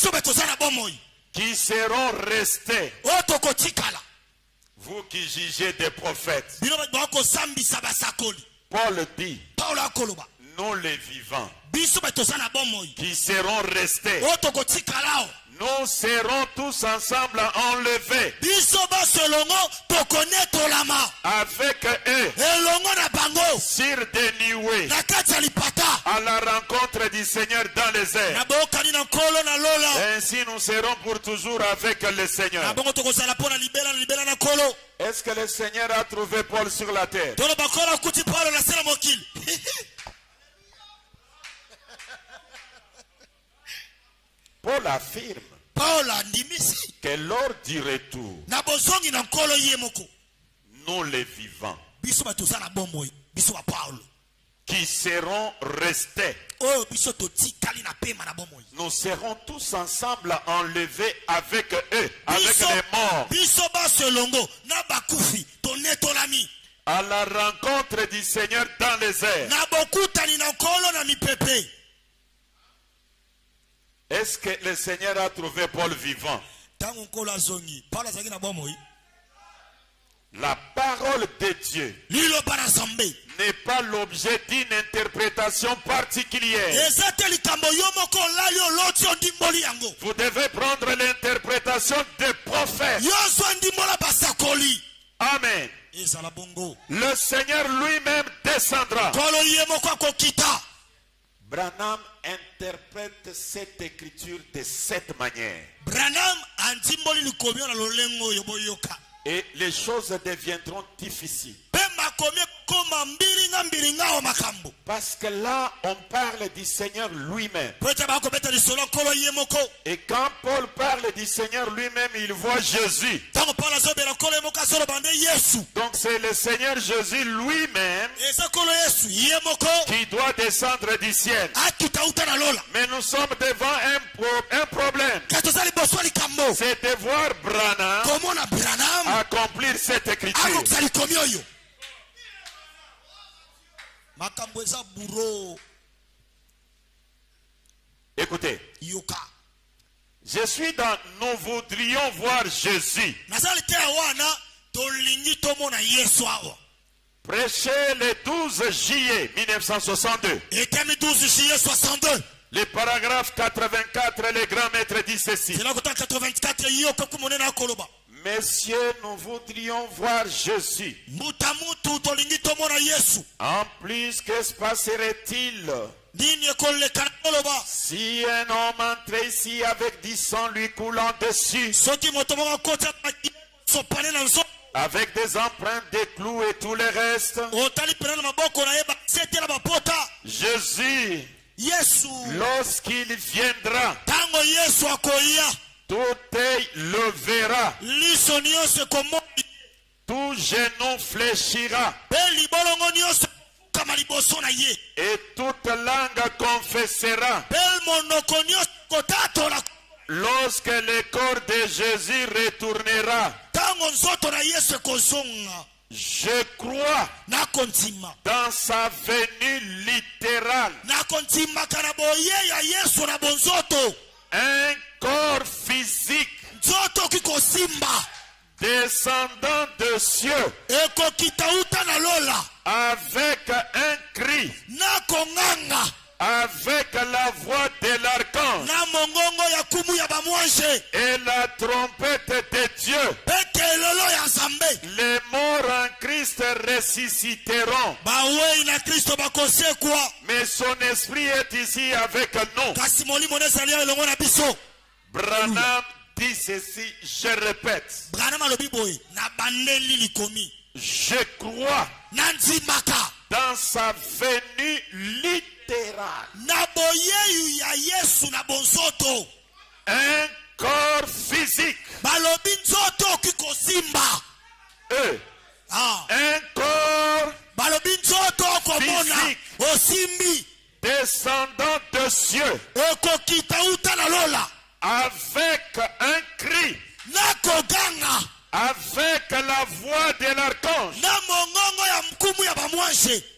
seront restés, vous qui jugez des prophètes, Paul dit, nous les vivants qui seront restés, nous serons tous ensemble enlevés avec eux sur des nuées à la rencontre du Seigneur dans les airs. Ainsi nous serons pour toujours avec le Seigneur. Est-ce que le Seigneur a trouvé Paul sur la terre? Paul affirme que lors du retour, nous les vivants qui seront restés, nous serons tous ensemble enlevés avec eux, avec les morts, à la rencontre du Seigneur dans les airs. Est-ce que le Seigneur a trouvé Paul vivant? La parole de Dieu n'est pas l'objet d'une interprétation particulière. Vous devez prendre l'interprétation des prophètes. Amen. Le Seigneur lui-même descendra. Branham interprète cette écriture de cette manière. Et les choses deviendront difficiles. Parce que là, on parle du Seigneur lui-même. Et quand Paul parle du Seigneur lui-même, il voit Jésus. Donc c'est le Seigneur Jésus lui-même qui doit descendre du ciel. Mais nous sommes devant un problème. C'est de voir Branham accomplir cette écriture. Écoutez, je suis dans, nous voudrions voir Jésus prêcher le 12 juillet 1962. Le paragraphe 84, le grand maître dit ceci. Messieurs, nous voudrions voir Jésus. En plus, que se passerait-il si un homme entrait ici avec du sang lui coulant dessus, avec des empreintes, des clous et tout le reste? Jésus, lorsqu'il viendra, tout œil le verra, tout genou fléchira, et toute langue confessera. Lorsque le corps de Jésus retournera, je crois dans sa venue littérale. Un corps physique descendant de cieux avec un cri, avec la voix de l'archange et la trompette de Dieu. Les morts en Christ ressusciteront, mais son esprit est ici avec nous. Branham dit ceci, je répète. Je crois dans sa venue littérale. Un corps physique. Un corps physique descendant de cieux avec un cri, avec la voix de l'archange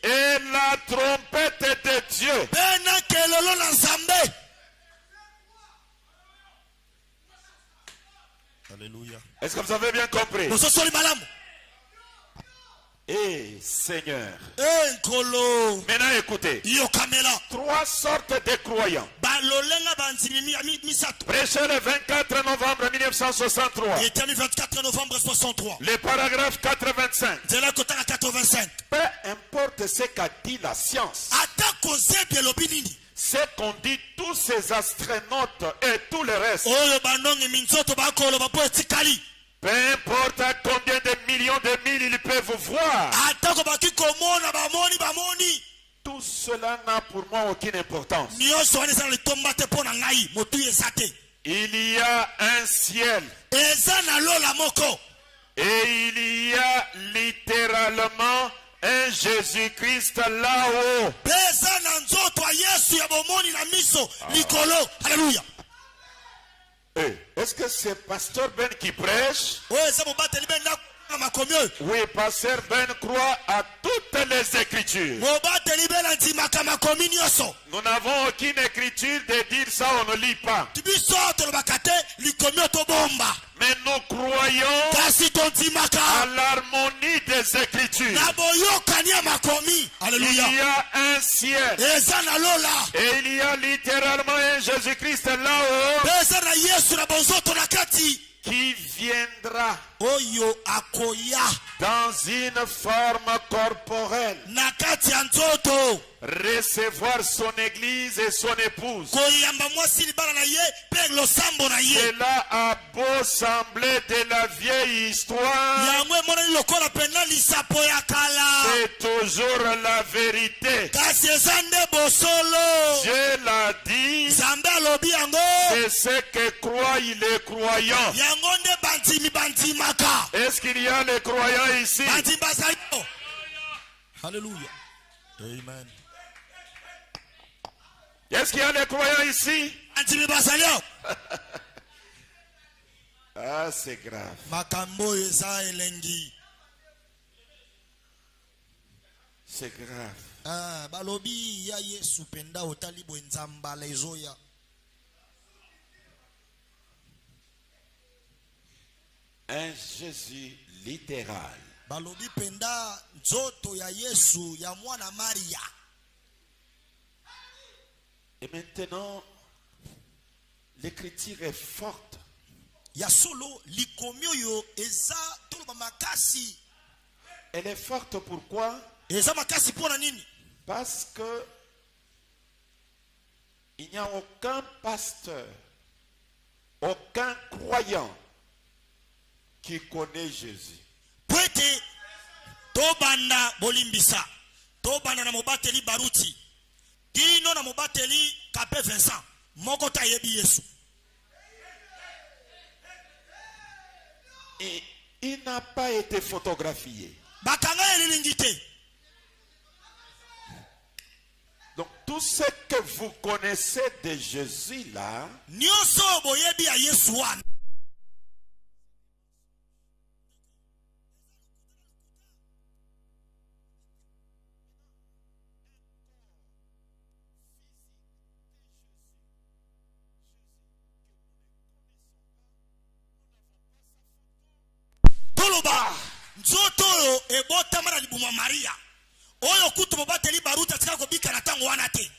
et la trompette de Dieu. Alléluia. Est-ce que vous avez bien compris? Eh Seigneur. Maintenant écoutez. 3 sortes de croyants. Prêché le 24 novembre 1963. Le paragraphe 85. Peu importe ce qu'a dit la science, ce qu'on dit tous ces astronautes et tout le reste, peu importe à combien de millions de mille ils peuvent voir, tout cela n'a pour moi aucune importance. Il y a un ciel et il y a littéralement un Jésus-Christ là-haut. Alléluia. Est-ce que c'est Pasteur Ben qui prêche? Oui, Pasteur Ben croit à toutes les Écritures. Nous n'avons aucune écriture de dire ça, on ne lit pas. Mais nous croyons à l'harmonie des Écritures. Alléluia. Il y a un ciel et il y a littéralement un Jésus-Christ là-haut qui viendra dans une forme corporelle, recevoir son église et son épouse. koyamba mwasi libala na ye pe losambo na ye. Cela a beau sembler de la vieille histoire, yango emonani lokola pena lisapo ya kala. c'est toujours la vérité. kasi eza nde bosolo. Dieu l'a dit, nzambe alobi yango. c'est ce que croient les croyants. yango nde bandimi bandimaka. Est-ce qu'il y a les croyants ici? bandimi bazali yo. Alléluia. Amen. Est-ce qu'il y a les croyants ici? bandimi bazali yo. Ah, c'est grave. makambo eza elengi. C'est grave. balobi ya yesu penda otali bwe nzambala ezoya. Un Jésus littéral. balobi penda nzoto ya yesu ya mwana maria. Et maintenant, l'écriture est forte. ya solo likomi oyo eza toloba makasi. Elle est forte pourquoi? eza makasi mpona nini? Parce que il n'y a aucun pasteur, aucun croyant qui connaît Jésus. po ete tobanda bolimbisa tobanda na mobateli baruti kino na mobateli kape Vincent moko ta yebi yesu. Et il n'a pas été photographié. bakanga elilingi te. Donc tout ce que vous connaissez de Jésus là, nyonso boyebi ya yesu wana toloba nzoto oyo ebotama na libuma maria oyo kutu mobateli baruta tika kobika na tango wana te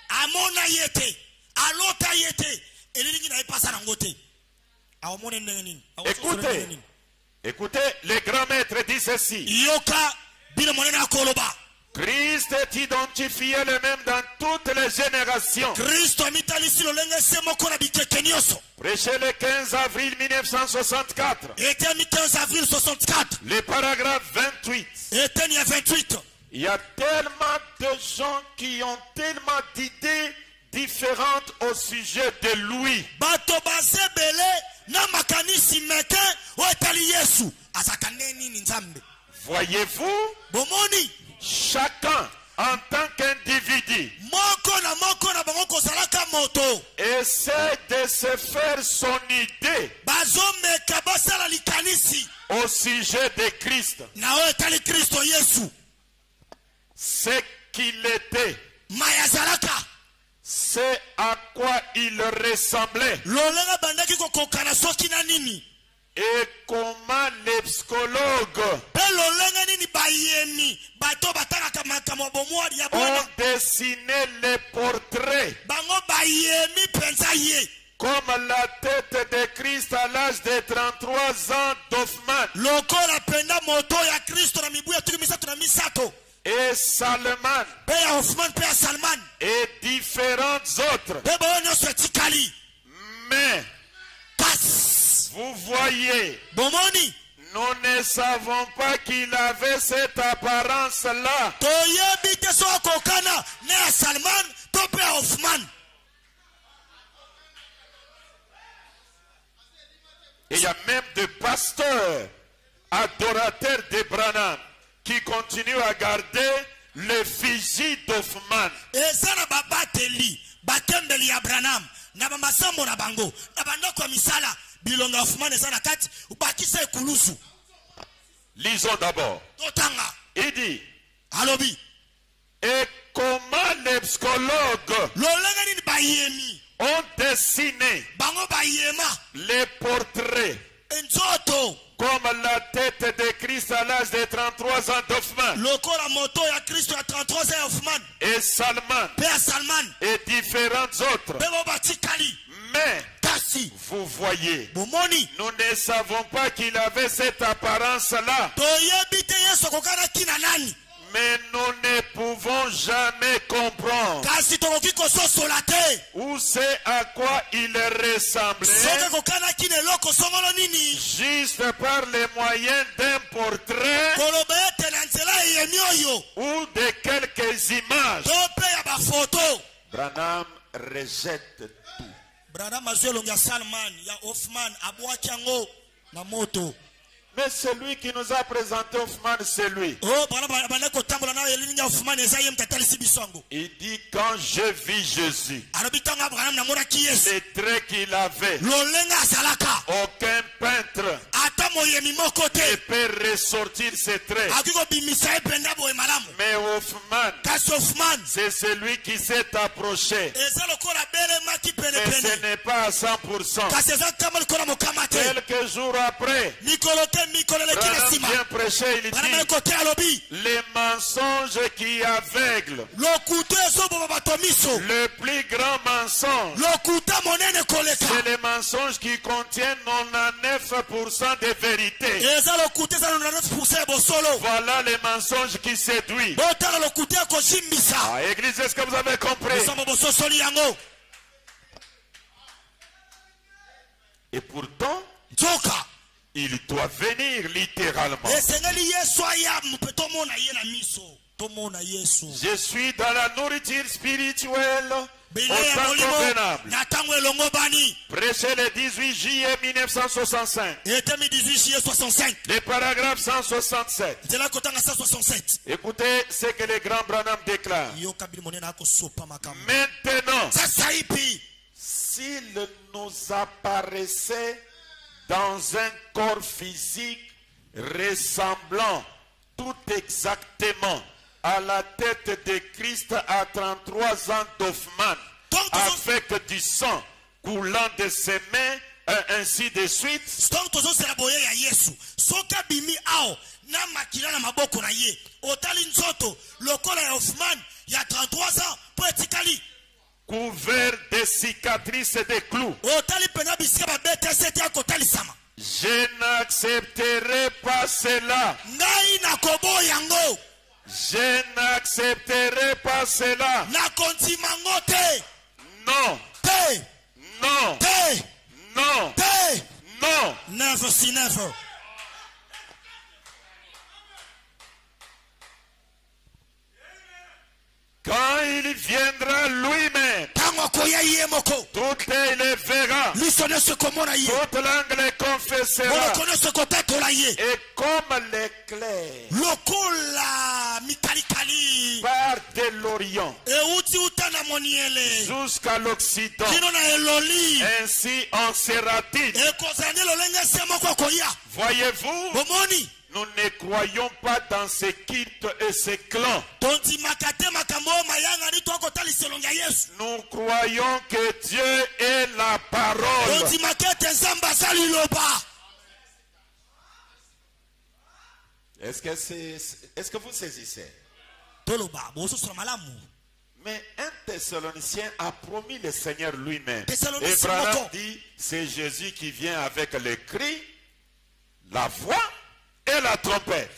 amona ye te alota ye te elilingi na ye pasa nango te awamone ndenge nini. écoutez, les grands maîtres disent ceci. yoka bino monene akoloba Christ est identifié le même dans toutes les générations. kristo amitalisi lolenge se moko na bikeke nyonso. Prêché le 15 avril 1964. eteni 15 avril 64 Le paragraphe 28. eteni ya 28. Il y a tellement de gens qui ont tellement d'idées différentes au sujet de lui. bato bazebele na makanisi meke oyo etali yesu azaka nde nini nzambe. Voyez-vous, bomoni chacun en tant qu'individu moko na bango kozalaka moto essaie de se faire son idée bazomeka basala likanisi au sujet de Christ. na oyo etali kristo yesu. Ce qu'il était, maya azalaka c'est à quoi il ressemblait lolenge bandaki kokokana soki na nini et comment les psychologues pe lolenge nini bayemi bato batangaka makambo bomwadi ya ont bwana dessiné les portraits bango bayemi mpenza ye comme la tête de Christ à l'âge de 33 ans d'Hoffmann lokola penda moto ya kristo na mibu ya tuki misato na misato et Salman pe ya Hoffman pe ya Salman et différents autres. pe bayo nyonso etikali. Mais kasi vous voyez, bomoni nous ne savons pas qu'il avait cette apparence-là. toyebi te so akokana na ya Salman to pe ya Hoffman. Il y a même des pasteurs adorateurs de Branham qui continuent à garder l'effigie d'Hoffmann. eza na babateli batembeli ya Branham na bamasambo na bango na bandako ya misala bilonga Hoffman eza na kati ubakisa ekulusu. Lisons d'abord. totanga Il dit, alobi et comment les psychologues lolenge nini bayemi ont dessiné bango bayema les portraits nzoto comme la tête de Christ à l'âge de 33 ans d'Hoffmann lokola moto ya kristo ya 33 ans ya Hoffman et Salman pe ya Salman et différents autres. pe bo batikali. Mais kasi vous voyez, bomoni nous ne savons pas qu'il avait cette apparence-là. toyebi te yesu akokanaki na nani Mais nous ne pouvons jamais comprendre kasi tokoki kososola te ou c'est à quoi il ressemblait, soki kokanaki na eloko songolo nini juste par les moyens d'un portrait koloba ete na nzela eyemi oyo ou de quelques images. to mpe ya bafoto. Branham rejette tout. Branham azwi elongo ya Salman ya Hoffman abwaki yango na moto. Mais celui qui nous a présenté Hoffman, c'est lui. Il dit, quand je vis Jésus, les traits qu'il avait, aucun peintre ne peut ressortir ces traits. Mais Hoffman, c'est celui qui s'est approché. Et ce n'est pas à 100%. Quelques jours après, Branham vient prêcher, il dit, les mensonges qui aveuglent, le plus grand mensonge, c'est les mensonges qui contiennent 99% de vérité. Voilà les mensonges qui séduisent. Ah, Église, est-ce que vous avez compris? Et pourtant, il doit venir littéralement. Je suis dans la nourriture spirituelle au temps convenable. Prêché le 18 juillet 1965. Le paragraphe 167. Écoutez ce que le grand Branham déclare. Maintenant, s'il nous apparaissait dans un corps physique ressemblant tout exactement à la tête de Christ à 33 ans d'Hoffman, avec du sang coulant de ses mains, ainsi de suite. Couvert de cicatrices et de clous. Je n'accepterai pas cela. Je n'accepterai pas cela. Non. Non. Non. Non. Never see never. Quand il viendra lui-même, tout il le verra, toute langue le confessera, et comme l'éclair part de l'Orient jusqu'à l'Occident, ainsi en sera-t-il. Voyez-vous, nous ne croyons pas dans ces cultes et ces clans. Nous croyons que Dieu est la parole. Est-ce que vous saisissez? Mais un Thessalonicien a promis le Seigneur lui-même. Et Branham dit, c'est Jésus qui vient avec le cri, la voix et la trompette.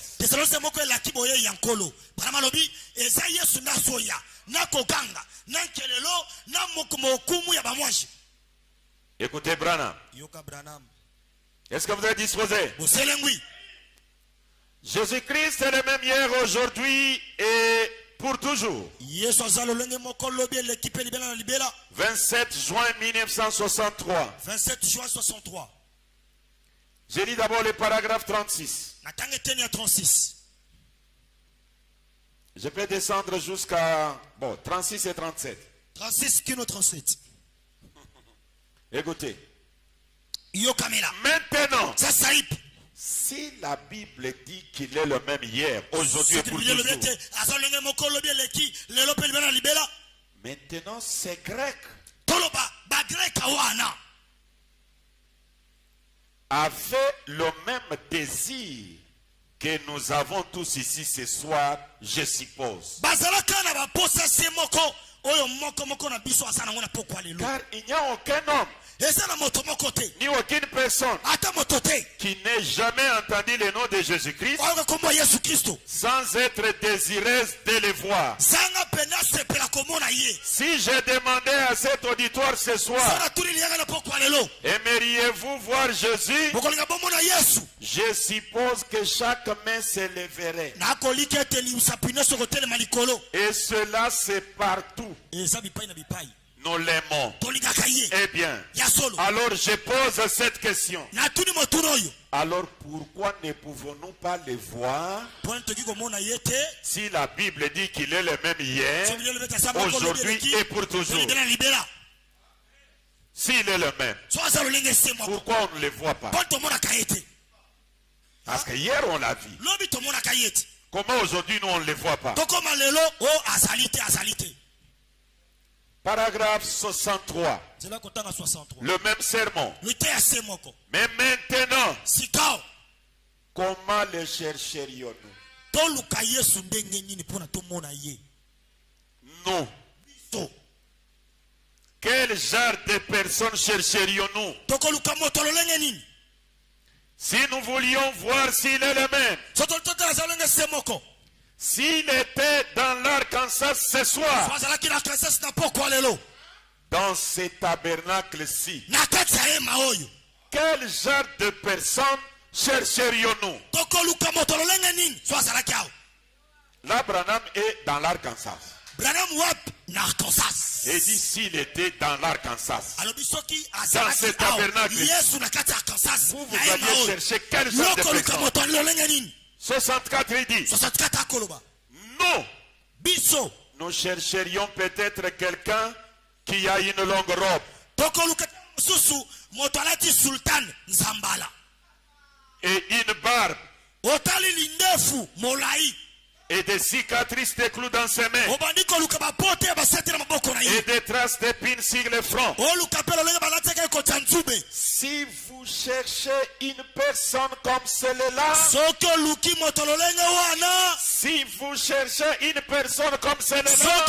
Écoutez Branham. Est-ce que vous êtes disposés? Jésus-Christ est le même hier, aujourd'hui et pour toujours. 27 juin 1963. 27 juin 63. Je lis d'abord le paragraphe 36. Je peux descendre jusqu'à 36 et 37. 36 kino 37. Écoutez. Maintenant, si la Bible dit qu'il est le même hier, aujourd'hui et pour toujours, maintenant c'est grec. Avait le même désir que nous avons tous ici ce soir, je suppose. Car il n'y a aucun homme ni aucune personne qui n'ait jamais entendu le nom de Jésus-Christ sans être désireuse de le voir. Si j'ai demandé à cet auditoire ce soir, aimeriez-vous voir Jésus? Je suppose que chaque main se lèverait. Et cela c'est partout. Nous l'aimons. Eh bien, alors je pose cette question. Alors pourquoi ne pouvons-nous pas le voir si la Bible dit qu'il est le même hier, aujourd'hui et pour toujours? S'il est le même, pourquoi on ne le voit pas? Parce que hier on l'a vu. Comment aujourd'hui nous on ne le voit pas? Paragraphe 63. Le même sermon. Mais maintenant, comment le chercherions-nous? Nous. Quel genre de personnes chercherions-nous? Si nous voulions voir s'il est le même. S'il était dans l'Arkansas ce soir, dans ce tabernacle-ci, quel genre de personnes chercherions-nous? Là, Branham est dans l'Arkansas. Et dit s'il était dans l'Arkansas, dans ce tabernacle, vous alliez chercher quel genre de personnes? 64 il dit, nous chercherions peut-être quelqu'un qui a une longue robe et une barbe et des cicatrices de clous dans ses mains et des traces d'épines sur le front. Si vous cherchez une personne comme celle-là, si vous cherchez une personne comme celle-là,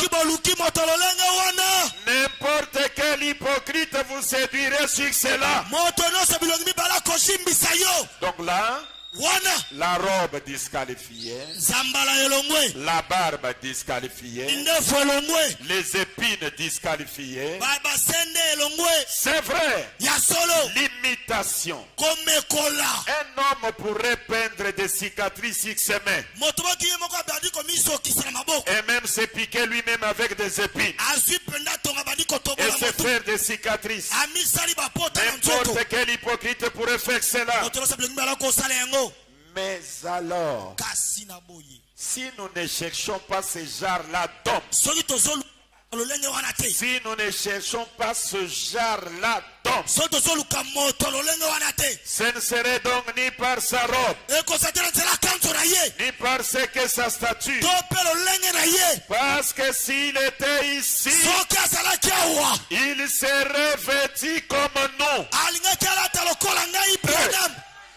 n'importe quel hypocrite vous séduirait sur cela. Donc là, la robe disqualifiée, la barbe disqualifiée, les épines disqualifiées. C'est vrai. L'imitation. Un homme pourrait peindre des cicatrices sur ses mains et même se piquer lui-même avec des épines et se faire des cicatrices. N'importe quel hypocrite pourrait faire cela. Mais alors, si nous ne cherchons pas ce genre-là d'homme, si nous ne cherchons pas ce genre-là d'homme, ce ne serait donc ni par sa robe, ni par ce que sa statue. Parce que s'il était ici, il serait vêtu comme nous.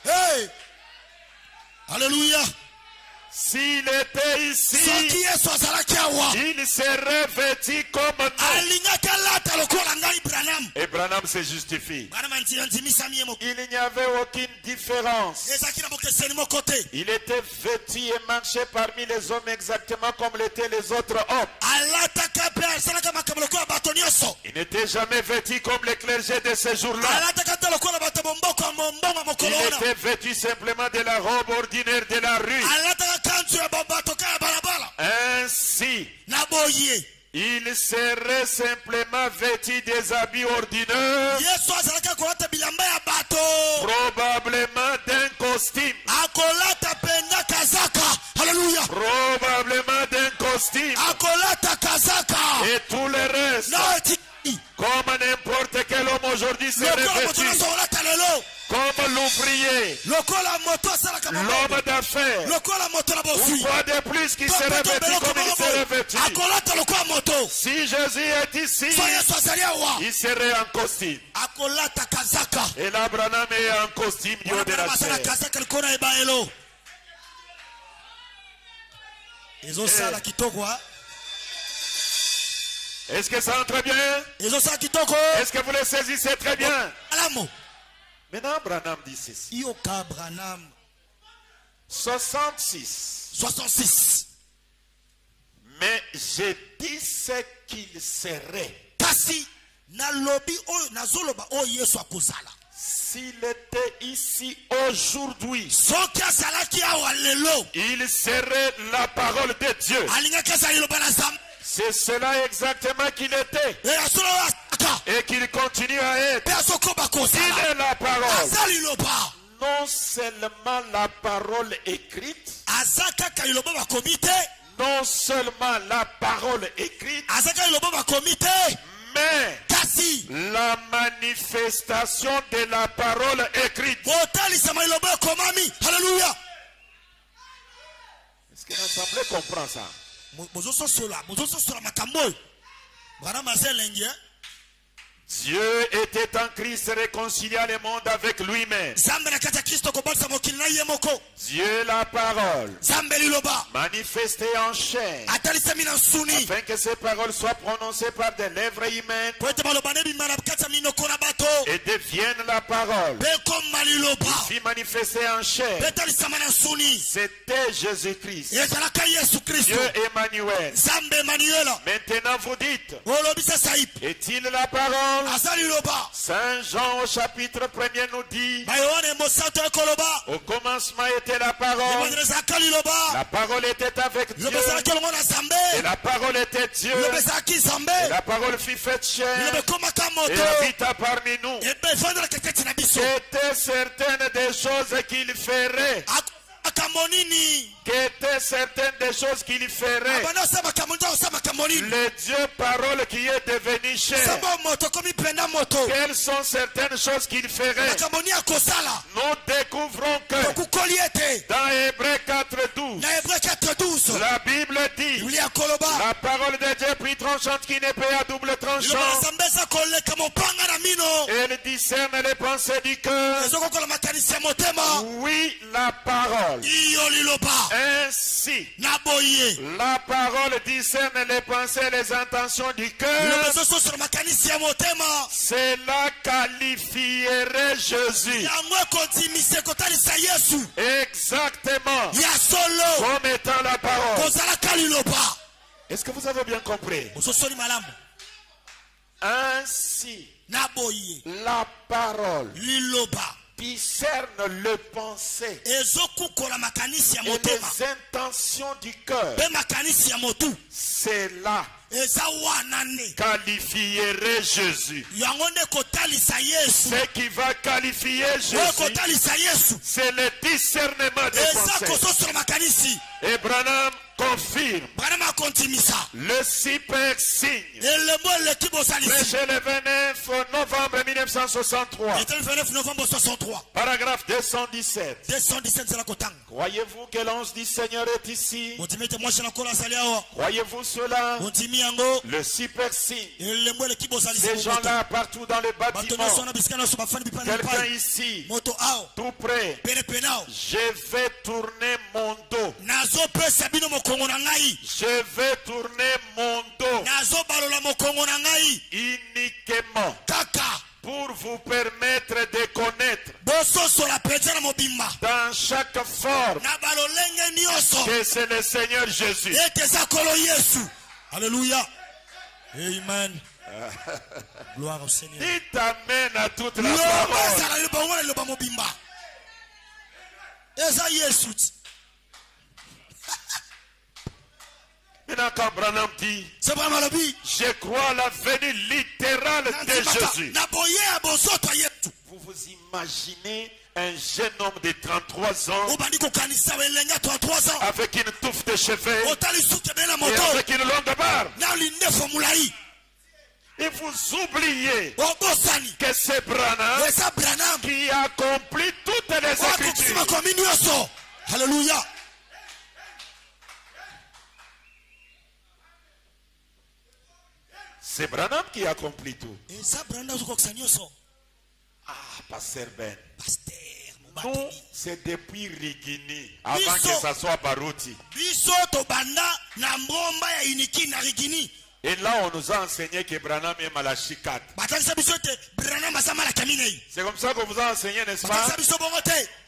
Hey. Alléluia. S'il était ici, il serait vêtu comme nous. Et Branham se justifie. Il n'y avait aucune différence. Il était vêtu et marchait parmi les hommes exactement comme l'étaient les autres hommes. Il n'était jamais vêtu comme les clergés de ce jour-là. Il était vêtu simplement de la robe ordinaire de la rue. Ainsi, il serait simplement vêtu des habits ordinaires, probablement d'un costume. Probablement d'un costume. Et tout le reste, comme n'importe quel homme aujourd'hui serait vêtu. Comme l'ouvrier, l'homme d'affaires, ou quoi de plus qui serait vêtu comme il serait vêtu. Si Jésus est ici, il serait en costume. Et l'Abraham est en costume du haut de la chair. Est-ce que ça entre bien? ezosala kitoko Est-ce que vous le saisissez très bien? alamo Maintenant, Branham dit ceci. yoka Branham 66. 66 Mais j'ai dit ce qu'il serait kasi nalobi oyo nazoloba oyo Yesu akozala s'il était ici aujourd'hui. soki azalaki awa lelo Il serait la parole de Dieu. alingaki azala liloba na Nzambe C'est cela exactement qu'il était eyasolo oyo azalaka et qu'il continue à être. mpe azokoba Il kozala est la parole. aza liloba Non seulement la parole écrite, aza kaka liloba bakomi te non seulement la parole écrite, aza kaka liloba bakomi te mais kasi la manifestation de la parole écrite. botalisama liloba ekomami halleluya Est-ce que l'Assemblée comprend ça? bozososola makambo oyo bana maza elenge Dieu était en Christ réconciliant le monde avec lui-même. Nzambe na kati ya Kristo kobalisa mokili na ye moko Dieu la parole Nzambe liloba manifestée en chair, atalisami na nsuni afin que ces paroles soient prononcées par des lèvres humaines po ete maloba nebima na kati ya minoko na bato et deviennent la parole. mpe ekoma liloba Fut manifestée en mpe chair. etalisama na nsuni C'était Jésus-Christ, ezalaka Yesu Kristo Dieu Emmanuel. Nzambe Emanuela Maintenant vous dites, olobi sasa ipi est-il la parole? aza liloba Saint Jean au chapitre 1er nous dit, bayohane mosanto ekoloba au commencement était la parole. libongo ezalaka liloba La parole était avec Dieu. liloba ezalaki elongo na Nzambe Et la parole était Dieu. liloba ezalaki Nzambe Et la parole fut faite chair. liloba ekomaka Et moto habita parmi nous. ebe evandelaka kati na biso Qu'étaient certaines des choses qu'il ferait. makambo nini Qu'étaient certaines des choses qu'il ferait. abanda osala makambo nini osala makambo nini Le Dieu parole qui est devenu chair. sambo moto komi penda moto Quelles sont certaines choses qu'il ferait? makambo nini akosala Nous découvrons que tokukoli ete dans Hébreux 4:12, na Hébreu 4:12 la Bible dit, biblia akoloba la parole de Dieu prit tranchante qui n'est pas à double liloba na tranchant. Nzambe eza koleka mopanga na mino Elle discerne les pensées du cœur. ezokokola makanisi ya motema Oui, la parole. iyo liloba Ainsi, na boye la parole discerne les pensées et les intentions du liloba cœur. ezososola makanisi ya motema Cela qualifierait Jésus yango ekondimisa ekotalisa Yesu exactement ya solo comme étant la parole. kozalaka liloba Est-ce que vous avez bien compris? ososoli malamu Ainsi, na boye la parole liloba discerne le pensée ezokukola makanisi ya et motema les intentions du cœur. mpe makanisi ya motu Cela eza wana nde qualifierait Jésus. yango nde kotalisa Yesu Ce qui va qualifier oyo Jésus, kotalisa Yesu c'est le discernement des eza pensées. kososola makanisi Et Branham confirme Branham akondimisa le super signe. elembo eleki bosalisi Prêché le 29 novembre 1963, ete le 29 novembre 63 paragraphe 217. 217 ezala kotanga Croyez-vous que l'ange du Seigneur est ici? bondimi ete mwasi na kolo azali awa Croyez-vous cela? bondimi yango Le super signe. elembo eleki bosalisi Ces gens-là partout dans le bato nyonso bâtiment. wana bisika nyonso bafani bipani Quelqu'un bipai ici, moto awa tout près. penepene awa Je vais tourner mon dos. nazopesa bino mokongo na ngai Je vais tourner mon dos nazobalola mokongo na ngai uniquement kaka pour vous permettre de connaître bososola mpenza na mobimba dans chaque forme na balolenge nyonso que c'est le Seigneur Jésus. ete eza kolo Yesu alleluya amen gloire au Seigneur Dites amen à toute la loba parole. ezala liloba ngo na liloba mobimba eza Yesu ti Maintenant, quand Branham dit, c'est vraiment lobi je crois à la venue littérale de Jésus. na boye ya bozoto ya Yesu Vous vous imaginez un jeune homme de 33 ans obandi kokanisa elenge ya 33 ans avec une touffe de cheveux otali suki ebele na et moto avec une longue barbe. na lindefu molai Et vous oubliez obosani que c'est Branham eza Branham qui accomplit toutes les akokisi Écritures. makomi nyonso halleluya C'est Branham qui accomplit tout. eza Branham azokokisa nyonso Ah, Pasteur Ben. paster Nous, mobateli c'est depuis Rigini, avant Biso. que ça soit Baruti. biso tobanda na mbomba ya iniki na rigini Et là, on nous a enseigné que Branham est Malachie 4. C'est comme ça qu'on vous a enseigné, n'est-ce pas?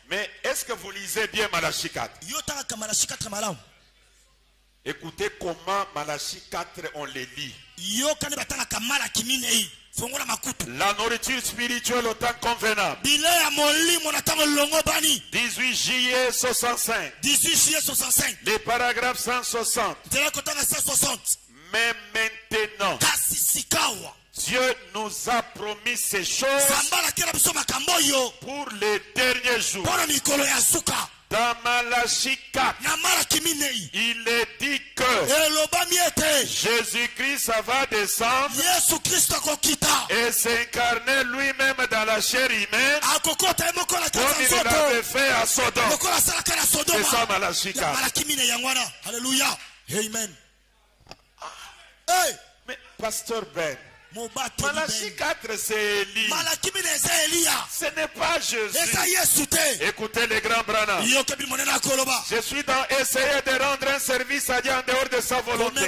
Mais est-ce que vous lisez bien Malachie 4? Écoutez comment Malachie 4, on les lit. La nourriture spirituelle au temps convenable. 18 juillet 65. Les paragraphes 160. Mais maintenant, Dieu nous a promis ces choses pour les derniers jours. Dans Malachie 4, il est dit que Jésus-Christ va descendre et s'incarner lui-même dans la chair humaine comme il l'avait fait à Sodome. C'est ça Malachie 4. Alléluia. Amen. Mais Pasteur Ben, Malachie 4 c'est Élie. Ce n'est pas Jésus. Écoutez les grands Branham. Je suis dans essayer de rendre un service à Dieu en dehors de sa volonté.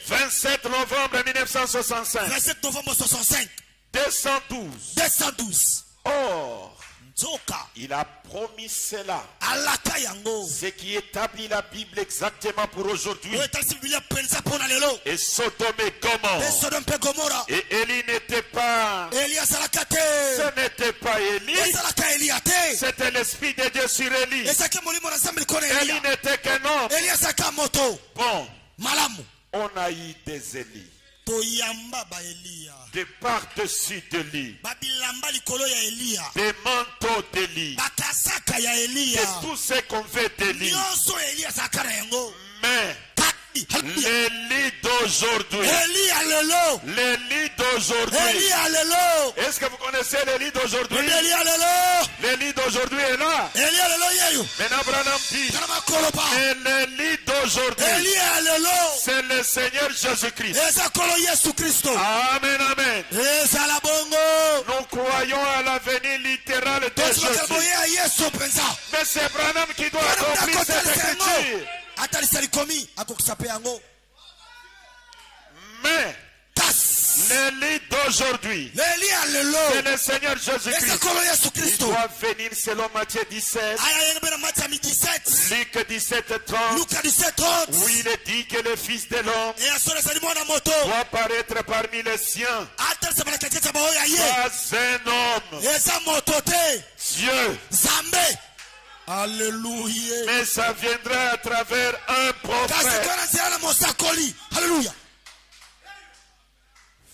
27 novembre 1965. 212. Or, il a promis cela. Ce qui établit la Bible exactement pour aujourd'hui. Et Sodome et Gomorrhe. Et Élie n'était pas. Ce n'était pas Élie. C'était l'Esprit de Dieu sur Élie. Élie n'était qu'un homme. Bon. On a eu des Élie. Des par-dessus d'Élie, des manteaux d'Élie, de tout ce qu'on veut d'Élie. Mais l'Élie d'aujourd'hui, est-ce que vous connaissez l'Élie d'aujourd'hui? L'Élie d'aujourd'hui est là. Maintenant Branham dit, mais l'Élie d'aujourd'hui, c'est le Seigneur Jésus-Christ. Amen, amen. Nous croyons à la venue littérale de Jésus. Mais c'est Branham qui doit accomplir cette écriture. Mais l'Élie d'aujourd'hui, c'est le Seigneur Jésus-Christ. Il doit venir selon Matthieu 17, Luc 17:30, où il est dit que le Fils de l'homme doit paraître parmi les siens. Pas un homme, Dieu. Alléluia. Mais ça viendra à travers un prophète. Alléluia.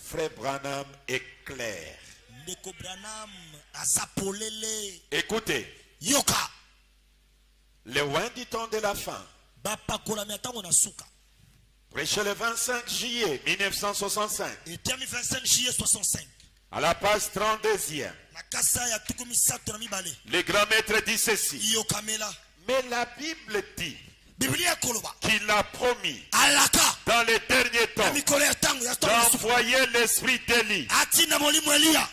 Frère Branham est clair. Écoutez. Le loin du temps de la fin. Prêché le 25 juillet 1965. À la page 32e. Le grand maître dit ceci. Mais la Bible dit qu'il a promis dans les derniers temps d'envoyer l'esprit d'Élie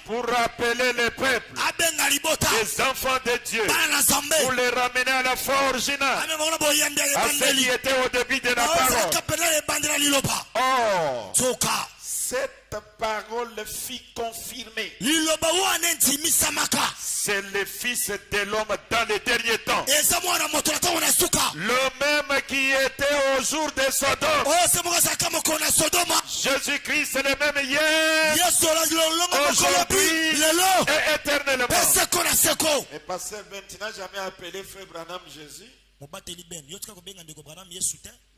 pour rappeler les peuples, les enfants de Dieu, pour les ramener à la foi originale, à ce qui était au début de la parole. Oh, cette parole fut confirmée. C'est le Fils de l'homme dans les derniers temps. Le même qui était au jour de Sodome. Jésus-Christ est le même hier, aujourd'hui et éternellement. Et pasteur Ben, tu n'as jamais appelé Frère Branham Jésus?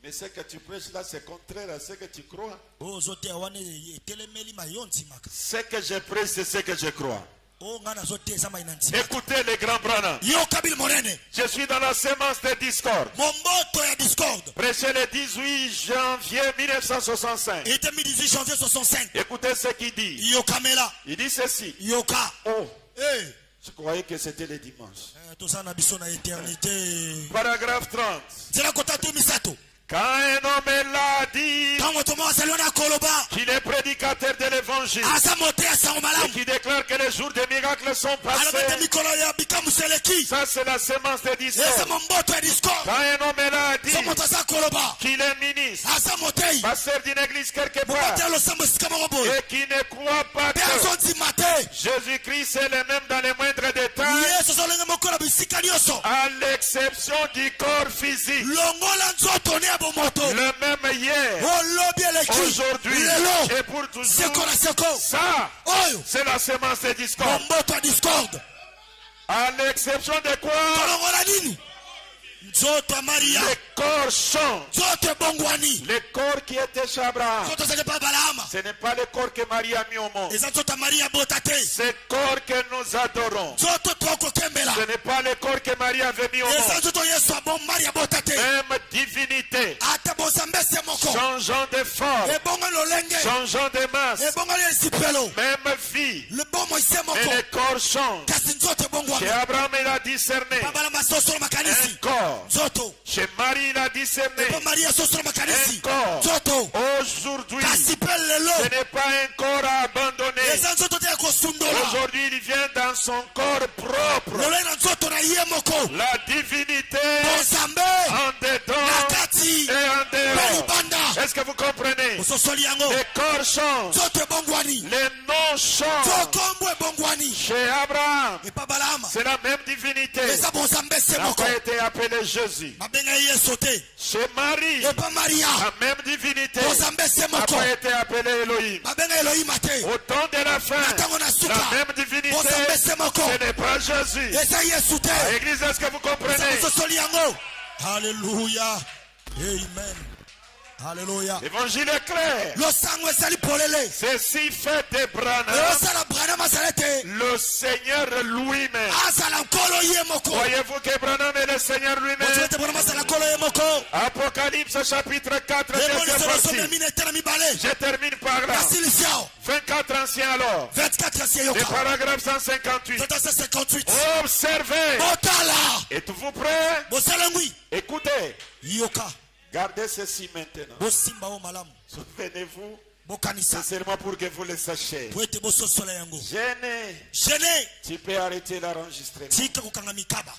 Mais ce que tu prêches là, c'est contraire à ce que tu crois. Ce que je prêche, c'est ce que je crois. Écoutez les grands Branham. Je suis dans la sémence de discorde. Prêché le 18 janvier 1965. Écoutez ce qu'il dit. Il dit ceci. Oh, je croyais que c'était le dimanche. Paragraphe 30. Quand un homme l'a dit ntango tomoka salio na koloba qu'il est prédicateur de l'évangile aza moteya sango et malamu qui déclare que les jours des miracles sont passés, alobete mikolo ya bikamusu eleki ça c'est la sémence de discours. eza momboto ya discours Quand un homme l'a dit so moto aza koloba qu'il est ministre, aza motei pasteur d'une église quelque part, mobate ya losambo esika moko boye et qui ne croit pas mpe que azondima te Jésus-Christ est le même dans les moindres détails, yesu aza olenge moko na bisika nyonso à l'exception du corps physique, longola nzoto ne ya bomoto le même hier, olobi eleki aujourd'hui lelo et pour toujours. seko na seko Ça, oyo c'est la sémence de discorde. momboto ya discorde À l'exception de quoi? tolongola nini nzoto ya maria Les corps changent. nzoto ebongwani Le corps qui était chez Abraham, nzoto ezali mpa balama ce n'est pas le corps que Marie a mis au monde. eza nzoto ya maria abota te Ce corps que nous adorons, nzoto tokokembela ce n'est pas le corps que Marie avait mis au eza monde. nzoto yesu abo mari abota te Même divinité, ata bozambese moko changeant de forme, ebongani lolenge changeant de masse, ebongani esipelo même vie, lebomoi et moko le corps change. kasi nzoto ebongwani Chez Abraham, il a discerné babalamba sosolo un makanisi corps. nzoto Chez Marie, il a discerné epo maria sosolo makanisi un corps. nzoto Aujourd'hui, kasi mpe lelo ce n'est pas un corps à abandonner. eza nzoto te ya kosundola Aujourd'hui, il vient dans son corps propre. lelo na nzoto na ye moko La divinité bozambe en dedans na kati et en mpe dehors. libanda Est-ce que vous comprenez? ososoli yango Les corps changent. nzoto ebongwani Les noms changent. tokombo ebongwani Chez Abraham, epa balama c'est la même divinité. eza bozambese Il n'a moko pas été appelé Jésus. babenga ye yesu te Chez Marie, epa maria la même divinité bozambese n'a moko pas été appelé Elohim. babenga elohima te Au temps de la fin, ntango na la suka même divinité, bozambese moko ce n'est pas Jésus. eza yesu te Église, est-ce que vous eza comprenez? bososoli yango halleluya amen halleluya L'évangile est clair. losango ezali polele Ceci fait de Branham osala branham azala te le Seigneur lui-même. azala nkolo ye moko Voyez-vous que Branham est le Seigneur ozobe lui-même? te branham azala nkolo ye moko Apocalypse chapitre 4, deuxième ebonisa losomi ya partie. mine te na mibale Je termine par là. nasilisiao 24 anciens alors. 24 asie Le yoka paragraphe 158. 58 Observez. botala Êtes-vous prêts? bosalangwi Écoutez. yoka Gardez ceci maintenant. bosimba o malamu Souvenez-vous. bokanisa C'est seulement pour que vous le sachiez. po ete bososola yango Gêné. gene Tu peux arrêter l'enregistrement. tika kokanga mikaba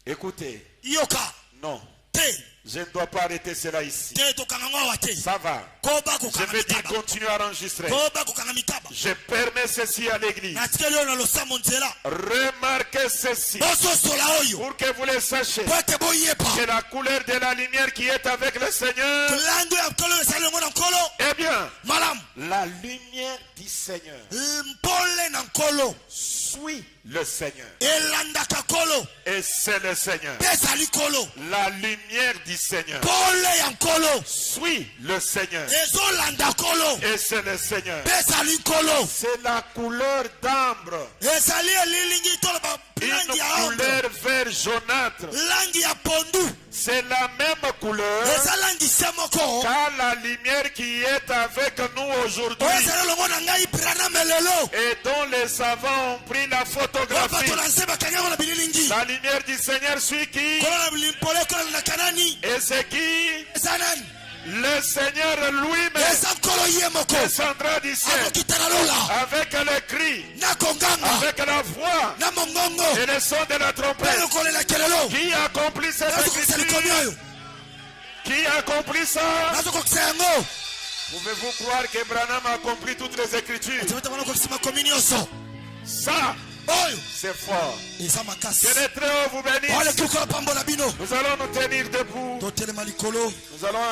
Écoutez. yoka Non. te Je ne dois pas arrêter cela ici. te tokanga ngo awa te Ça va. koba Je kokanga vais dire mikaba continuer à enregistrer. koba kokanga mikaba Je permets ceci à l'église. natikeli oyo na losambo nzela Remarquez ceci. bososola oyo Pour que vous le sachiez. po ete boyepa Que la couleur de la lumière qui est avec le Seigneur. lango ya nkolo ezali yango na nkolo Eh bien, malamu la lumière du Seigneur mpole na nkolo suit le Seigneur. elandaka nkolo Et c'est le Seigneur. mpe ezali nkolo La lumière du Seigneur pole ya nkolo suit le Seigneur. ezolanda nkolo Et c'est le Seigneur. mpe ezali nkolo C'est la couleur d'ambre. ezali elilingi toloba Une langi ya ambre couleur vert jaunâtre. langi ya pondu C'est la même couleur. eza langi se moko Car la lumière qui est avec nous aujourd'hui oyo ezali elongo na ngai branam elelo et dont les savants ont pris la oyo photographie. bato na nse bakangi yango na bililingi La lumière du Seigneur suit qui? kolo na limpole ekolandaka nani Et c'est qui? eza nani Le Seigneur lui-même eza nkolo ye moko descendra du ciel akokita na lola avec le cri, na konganga avec la voix na mongongo et le son de la mpe trompette. lokolela kelelo Qui accomplit cette nazokokisa likomi écriture? oyo Qui accomplit ça? nazokokisa yango Pouvez-vous croire que Branham a accompli toutes les écritures? tebeta mwana okokisa makomi nyonso Ça, oyo c'est fort. eza makasi Que les très hauts vous bénissent. oleki lokola pambola bino Nous allons nous tenir debout. totelema likolo Nous allons